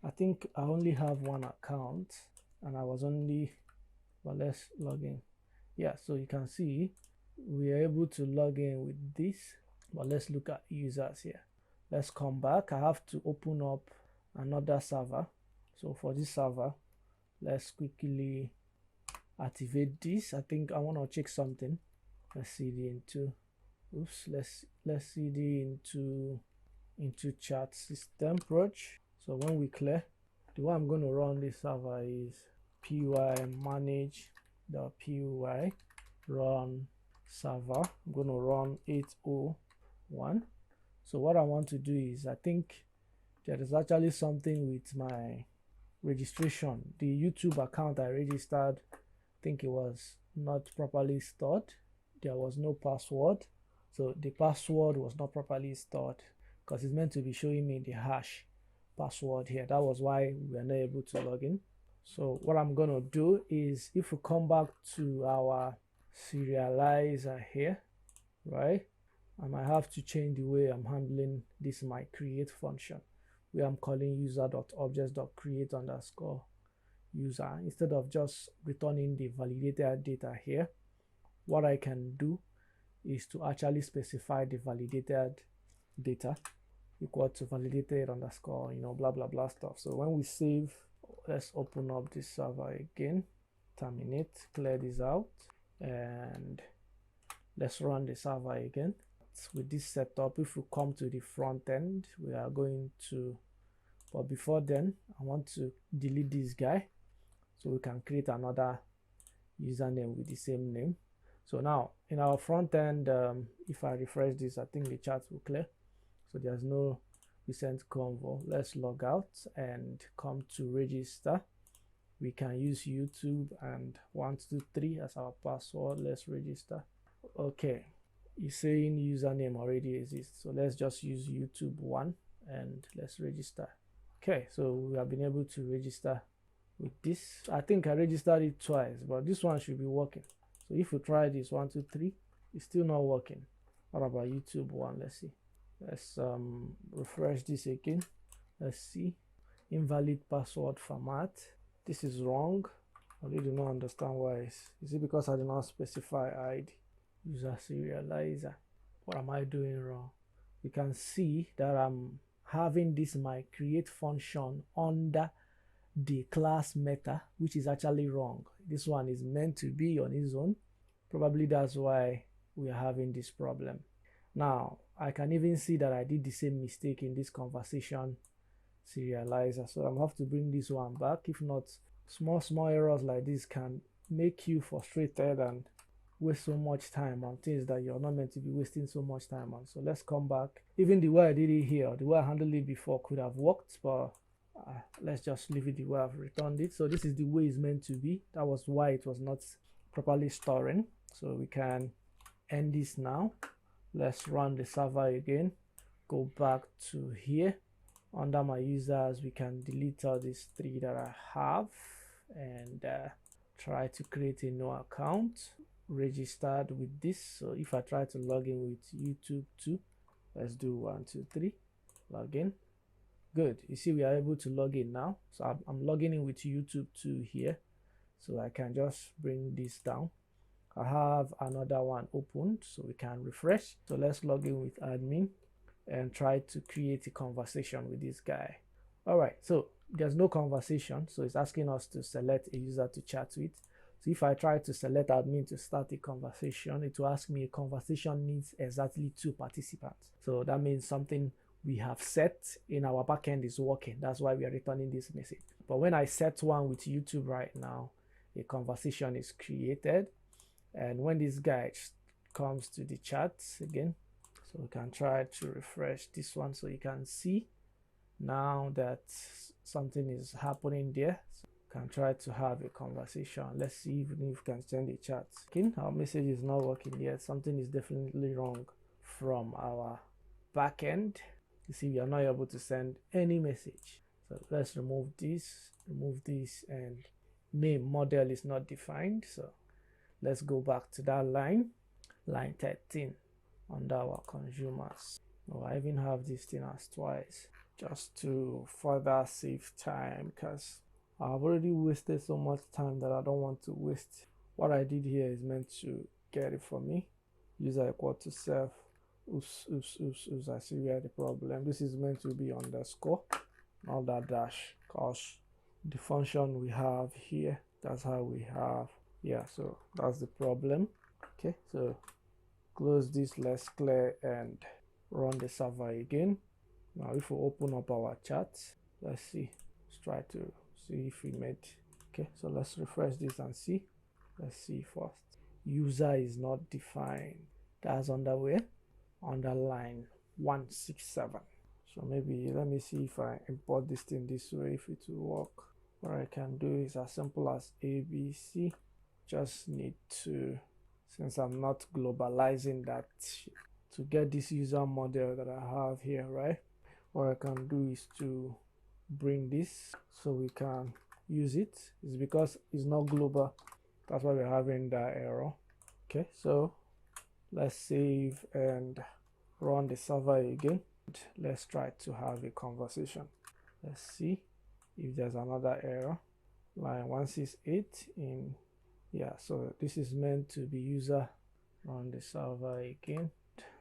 I think I only have one account and I was only, well, let's log in. Yeah, so you can see we are able to log in with this, but let's look at users here. Let's come back. I have to open up another server. So for this server, let's quickly activate this. I think I want to check something. Let's cd into, oops, let's cd into chat system approach. So when we clear, the way I'm going to run this server is py manage.py run server. I'm going to run 801. So what I want to do is, I think there is actually something with my registration. The YouTube account I registered, I think it was not properly stored. There was no password, so the password was not properly stored because it's meant to be showing me the hash password here. That was why we were not able to log in. So what I'm going to do is, if we come back to our serializer here, right, I might have to change the way I'm handling this my create function, where I'm calling user.objects.create underscore user. Instead of just returning the validated data here, what I can do is to actually specify the validated data equal to validated underscore, blah blah blah stuff. So when we save, let's open up this server again, terminate, clear this out, and let's run the server again. With this setup, if we come to the front end, we are going to, but before then, I want to delete this guy so we can create another username with the same name. So now in our front end, if I refresh this, I think the chat will clear. So there's no recent convo. Let's log out and come to register. We can use YouTube and 123 as our password. Let's register. Okay, it's saying username already exists, so let's just use YouTube1 and let's register. Okay, so we have been able to register with this. I think I registered it twice, but this one should be working. So if we try this 123, it's still not working. What about YouTube1? Let's see. Let's refresh this again. Let's see. Invalid password format. This is wrong. I really do not understand why. Is it because I did not specify ID? User serializer. What am I doing wrong? You can see that I'm having this my create function under the class meta, which is actually wrong. This one is meant to be on its own. Probably that's why we are having this problem. Now I can even see that I did the same mistake in this conversation serializer, so I'm have to bring this one back. If not, small errors like this can make you frustrated and waste so much time on things that you're not meant to be wasting so much time on. So let's come back. Even the way I did it here, the way I handled it before could have worked, but let's just leave it the way I've returned it. So this is the way it's meant to be. That was why it was not properly storing. So we can end this now. Let's run the server again. Go back to here. Under my users, we can delete all these three that I have and try to create a new account registered with this. So if I try to log in with YouTube 2, let's do 1 2 3 log in. Good, you see we are able to log in now. So I'm logging in with YouTube 2 here, so I can just bring this down. I have another one opened, so we can refresh. So let's log in with admin and try to create a conversation with this guy. All right, so there's no conversation, so it's asking us to select a user to chat with. So if I try to select admin to start a conversation, it will ask me a conversation needs exactly 2 participants. So that means something we have set in our backend is working. That's why we are returning this message. But when I set one with YouTube right now, a conversation is created. And when this guy comes to the chat again, so we can try to refresh this one so you can see now that something is happening there. So you can try to have a conversation. Let's see even if we can send a chat. Okay, our message is not working yet. Something is definitely wrong from our backend. You see, we are not able to send any message. So let's remove this, and name model is not defined. So let's go back to that line 13 under our consumers. No, I even have this thing as twice just to further save time, because I've already wasted so much time that I don't want to waste. What I did here is meant to get it for me. User equal to self. Oops, I see where the problem. This is meant to be underscore, not that dash, because the function we have here, that's how we have, yeah, so that's the problem. Okay, so close this, let's clear and run the server again. Now if we open up our chat, let's see, let's try to see if we made, okay, so let's refresh this and see. Let's see first. User is not defined. That's underway under line 167. So maybe let me see if I import this thing this way, if it will work. What I can do is as simple as ABC. Just need to, since I'm not globalizing that, to get this user model that I have here, right? What I can do is to bring this so we can use it. It's because it's not global. That's why we're having that error. Okay, so let's save and run the server again. Let's try to have a conversation. Let's see if there's another error. Line 168 in, yeah, so this is meant to be user. Run the server again.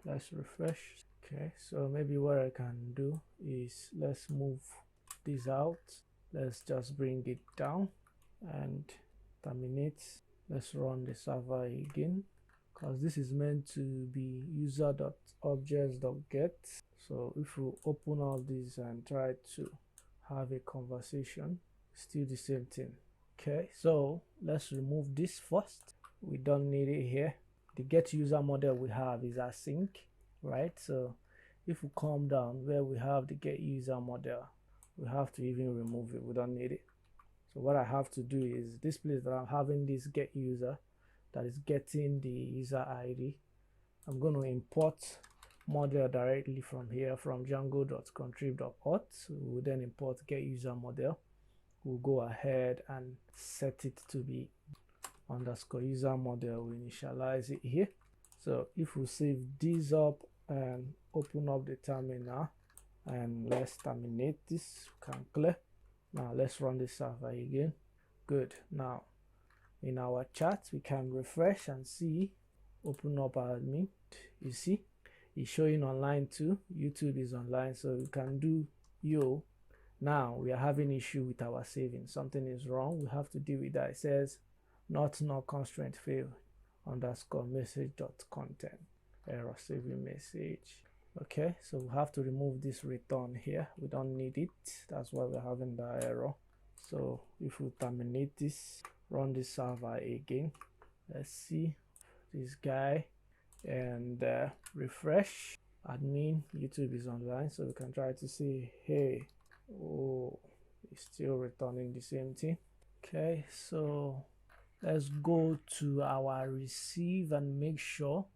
Let's refresh. Okay, so maybe what I can do is let's move this out. Let's just bring it down and terminate. Let's run the server again, because this is meant to be user.objects.get. So if we open all this and try to have a conversation, still the same thing. Okay, so let's remove this first. We don't need it here. The get user model we have is async, right? So if we come down where we have the get user model, we have to even remove it. We don't need it. So what I have to do is this place that I'm having this get user that is getting the user ID, I'm going to import model directly from here from django.contrib.auth. So we'll then import get user model. We'll go ahead and set it to be underscore user model. We initialize it here. So if we save this up and open up the terminal and let's terminate this, we can clear. Now let's run the server again. Good. Now in our chat we can refresh and see, open up our admin. You see it's showing online too. YouTube is online, so we can do yo. Now we are having issue with our saving. Something is wrong. We have to deal with that. It says not constraint failed underscore message dot content error saving message. Okay, so we have to remove this return here. We don't need it. That's why we're having the error. So if we terminate this, run the server again, let's see this guy and refresh. Admin YouTube is online, so we can try to see, hey, oh, it's still returning the same thing. Okay, so let's go to our receive and make sure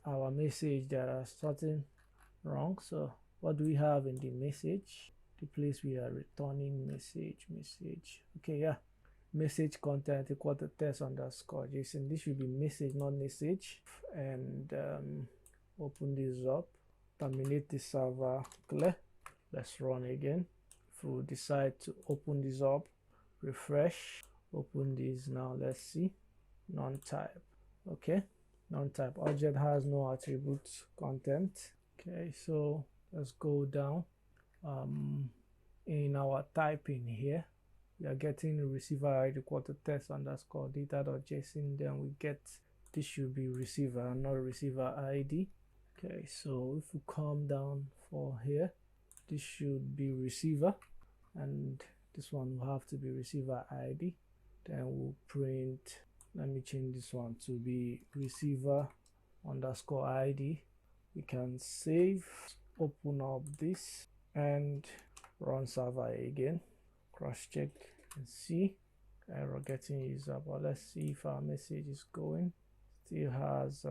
our message there are something wrong. So what do we have in the message? The place we are returning message. Okay, yeah, message content equal to test underscore JSON. This should be message, not message. And open this up, terminate the server, clear. Let's run again. If we decide to open this up, refresh, open this. Now let's see, non-type. Okay, non-type object has no attribute content. Okay, so let's go down. In our typing here, we are getting a receiver ID equal to test underscore data.json. Then we get, this should be receiver, not receiver ID. Okay, so if we come down for here, this should be receiver, and this one will have to be receiver ID. Then we'll print, let me change this one to be receiver underscore ID. We can save, open up this and run server again, cross check and see error getting user. But let's see if our message is going. Still has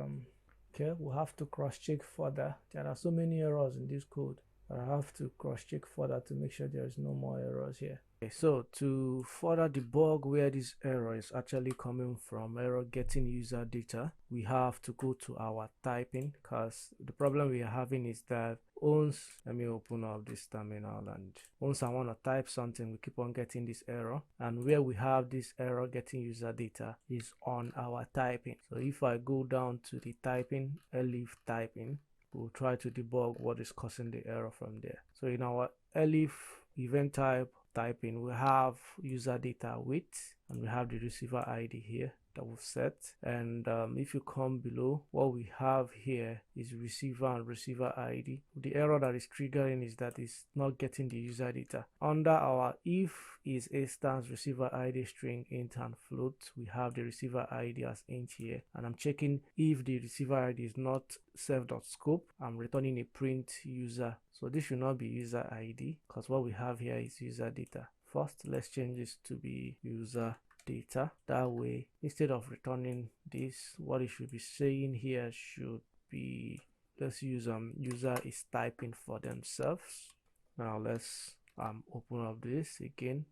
okay, we'll have to cross check further. There are so many errors in this code, but I have to cross check further to make sure there is no more errors here. Okay, so to further debug where this error is actually coming from, error getting user data, we have to go to our typing, because the problem we are having is that once, let me open up this terminal, and once I want to type something, we keep on getting this error, and where we have this error getting user data is on our typing. So if I go down to the typing, elif typing, we'll try to debug what is causing the error from there. So in our elif event typing, we have user data with, and we have the receiver ID here that we've set. And if you come below, what we have here is receiver and receiver ID. The error that is triggering is that it's not getting the user data. Under our if is instance receiver ID string int and float, we have the receiver ID as int here, and I'm checking if the receiver ID is not self.scope. I'm returning a print user, so this should not be user ID, because what we have here is user data. First, let's change this to be user data. That way, instead of returning this, what it should be saying here should be, let's use user is typing for themselves. Now let's open up this again,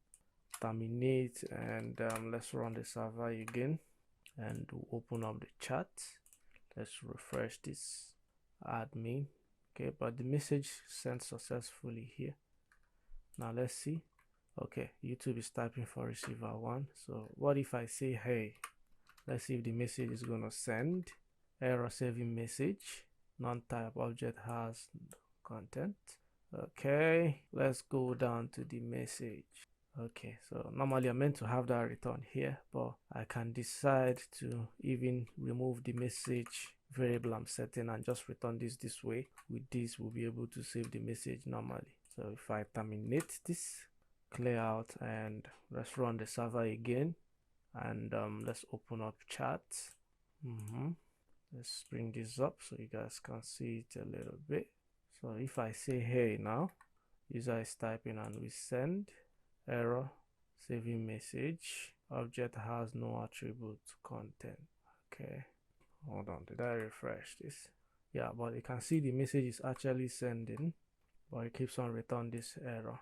terminate, and let's run the server again, and open up the chat. Let's refresh this admin. Okay, but the message sent successfully here. Now let's see. Okay, YouTube is typing for receiver 1. So what if I say hey? Let's see if the message is going to send. Error saving message, non-type object has content. Okay, let's go down to the message. Okay, so normally I'm meant to have that return here, but I can decide to even remove the message variable I'm setting and just return this way. With this, we'll be able to save the message normally. So if I terminate this, clear out, and let's run the server again, and let's open up chat. Let's bring this up so you guys can see it a little bit. So if I say hey now, user is typing and we send, error saving message, object has no attribute content. Okay, hold on, did I refresh this? Yeah, but you can see the message is actually sending, but it keeps on returning this error.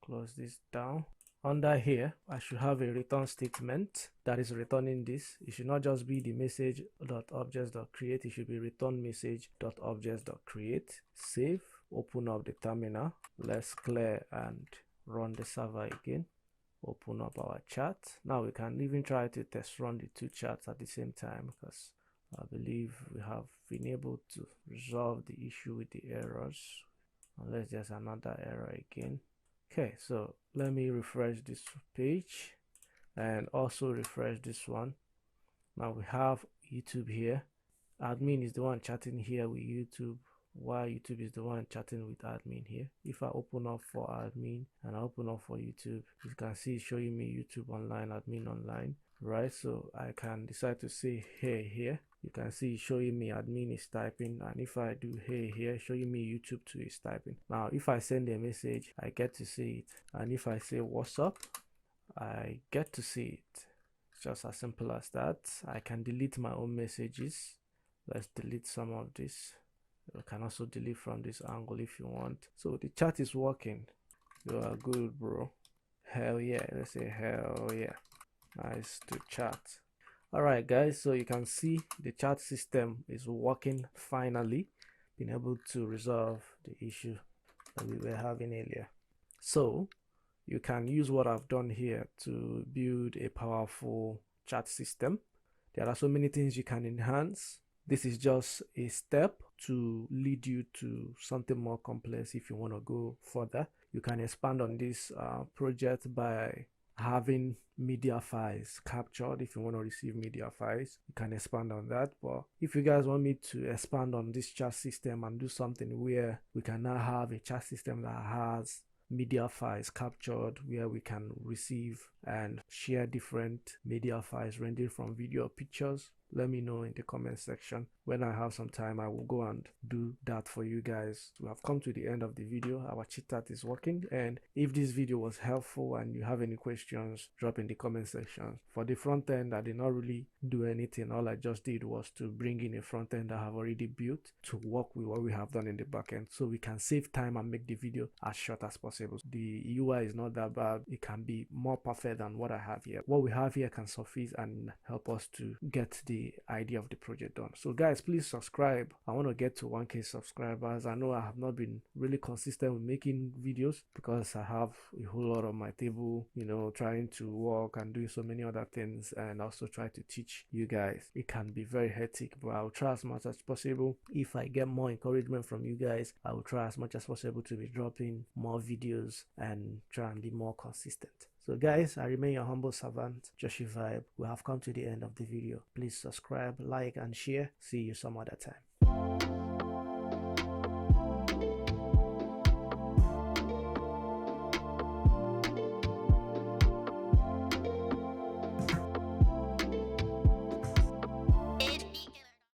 Close this down. Under here, I should have a return statement that is returning this. It should not just be the message.objects.create, it should be return message.objects.create. Save, open up the terminal. Let's clear and run the server again. Open up our chat. Now we can even try to test run the two chats at the same time, because I believe we have been able to resolve the issue with the errors, unless there's another error again. Okay, so let me refresh this page and also refresh this one. Now we have YouTube here. Admin is the one chatting here with YouTube, while YouTube is the one chatting with admin here. If I open up for admin and I open up for YouTube, you can see it's showing me YouTube online, admin online, right? So I can decide to say hey here. You can see it's showing me admin is typing, and if I do hey here, showing me YouTube too is typing. Now if I send a message, I get to see it, and if I say what's up, I get to see it. It's just as simple as that. I can delete my own messages. Let's delete some of this. You can also delete from this angle if you want. So the chat is working. You are good, bro. Hell yeah. Let's say hell yeah. Nice to chat. Alright guys, so you can see the chat system is working finally, being able to resolve the issue that we were having earlier. So you can use what I've done here to build a powerful chat system. There are so many things you can enhance. This is just a step to lead you to something more complex. If you want to go further, you can expand on this project by having media files captured. If you want to receive media files, you can expand on that. But if you guys want me to expand on this chat system and do something where we can now have a chat system that has media files captured, where we can receive and share different media files ranging from video or pictures, let me know in the comment section. When I have some time, I will go and do that for you guys. We have come to the end of the video. Our chit chat is working, and if this video was helpful and you have any questions, drop in the comment section. For the front end, I did not really do anything. All I just did was to bring in a front end I have already built to work with what we have done in the backend, so we can save time and make the video as short as possible. The UI is not that bad. It can be more perfect than what I have here. What we have here can suffice and help us to get the idea of the project done. So guys, please subscribe. I want to get to 1K subscribers. I know I have not been really consistent with making videos because I have a whole lot on my table, you know, trying to work and doing so many other things, and also try to teach you guys. It can be very hectic, but I'll try as much as possible. If I get more encouragement from you guys, I will try as much as possible to be dropping more videos and try and be more consistent. So guys, I remain your humble servant, Joshi Vibe. We have come to the end of the video. Please subscribe, like, and share. See you some other time.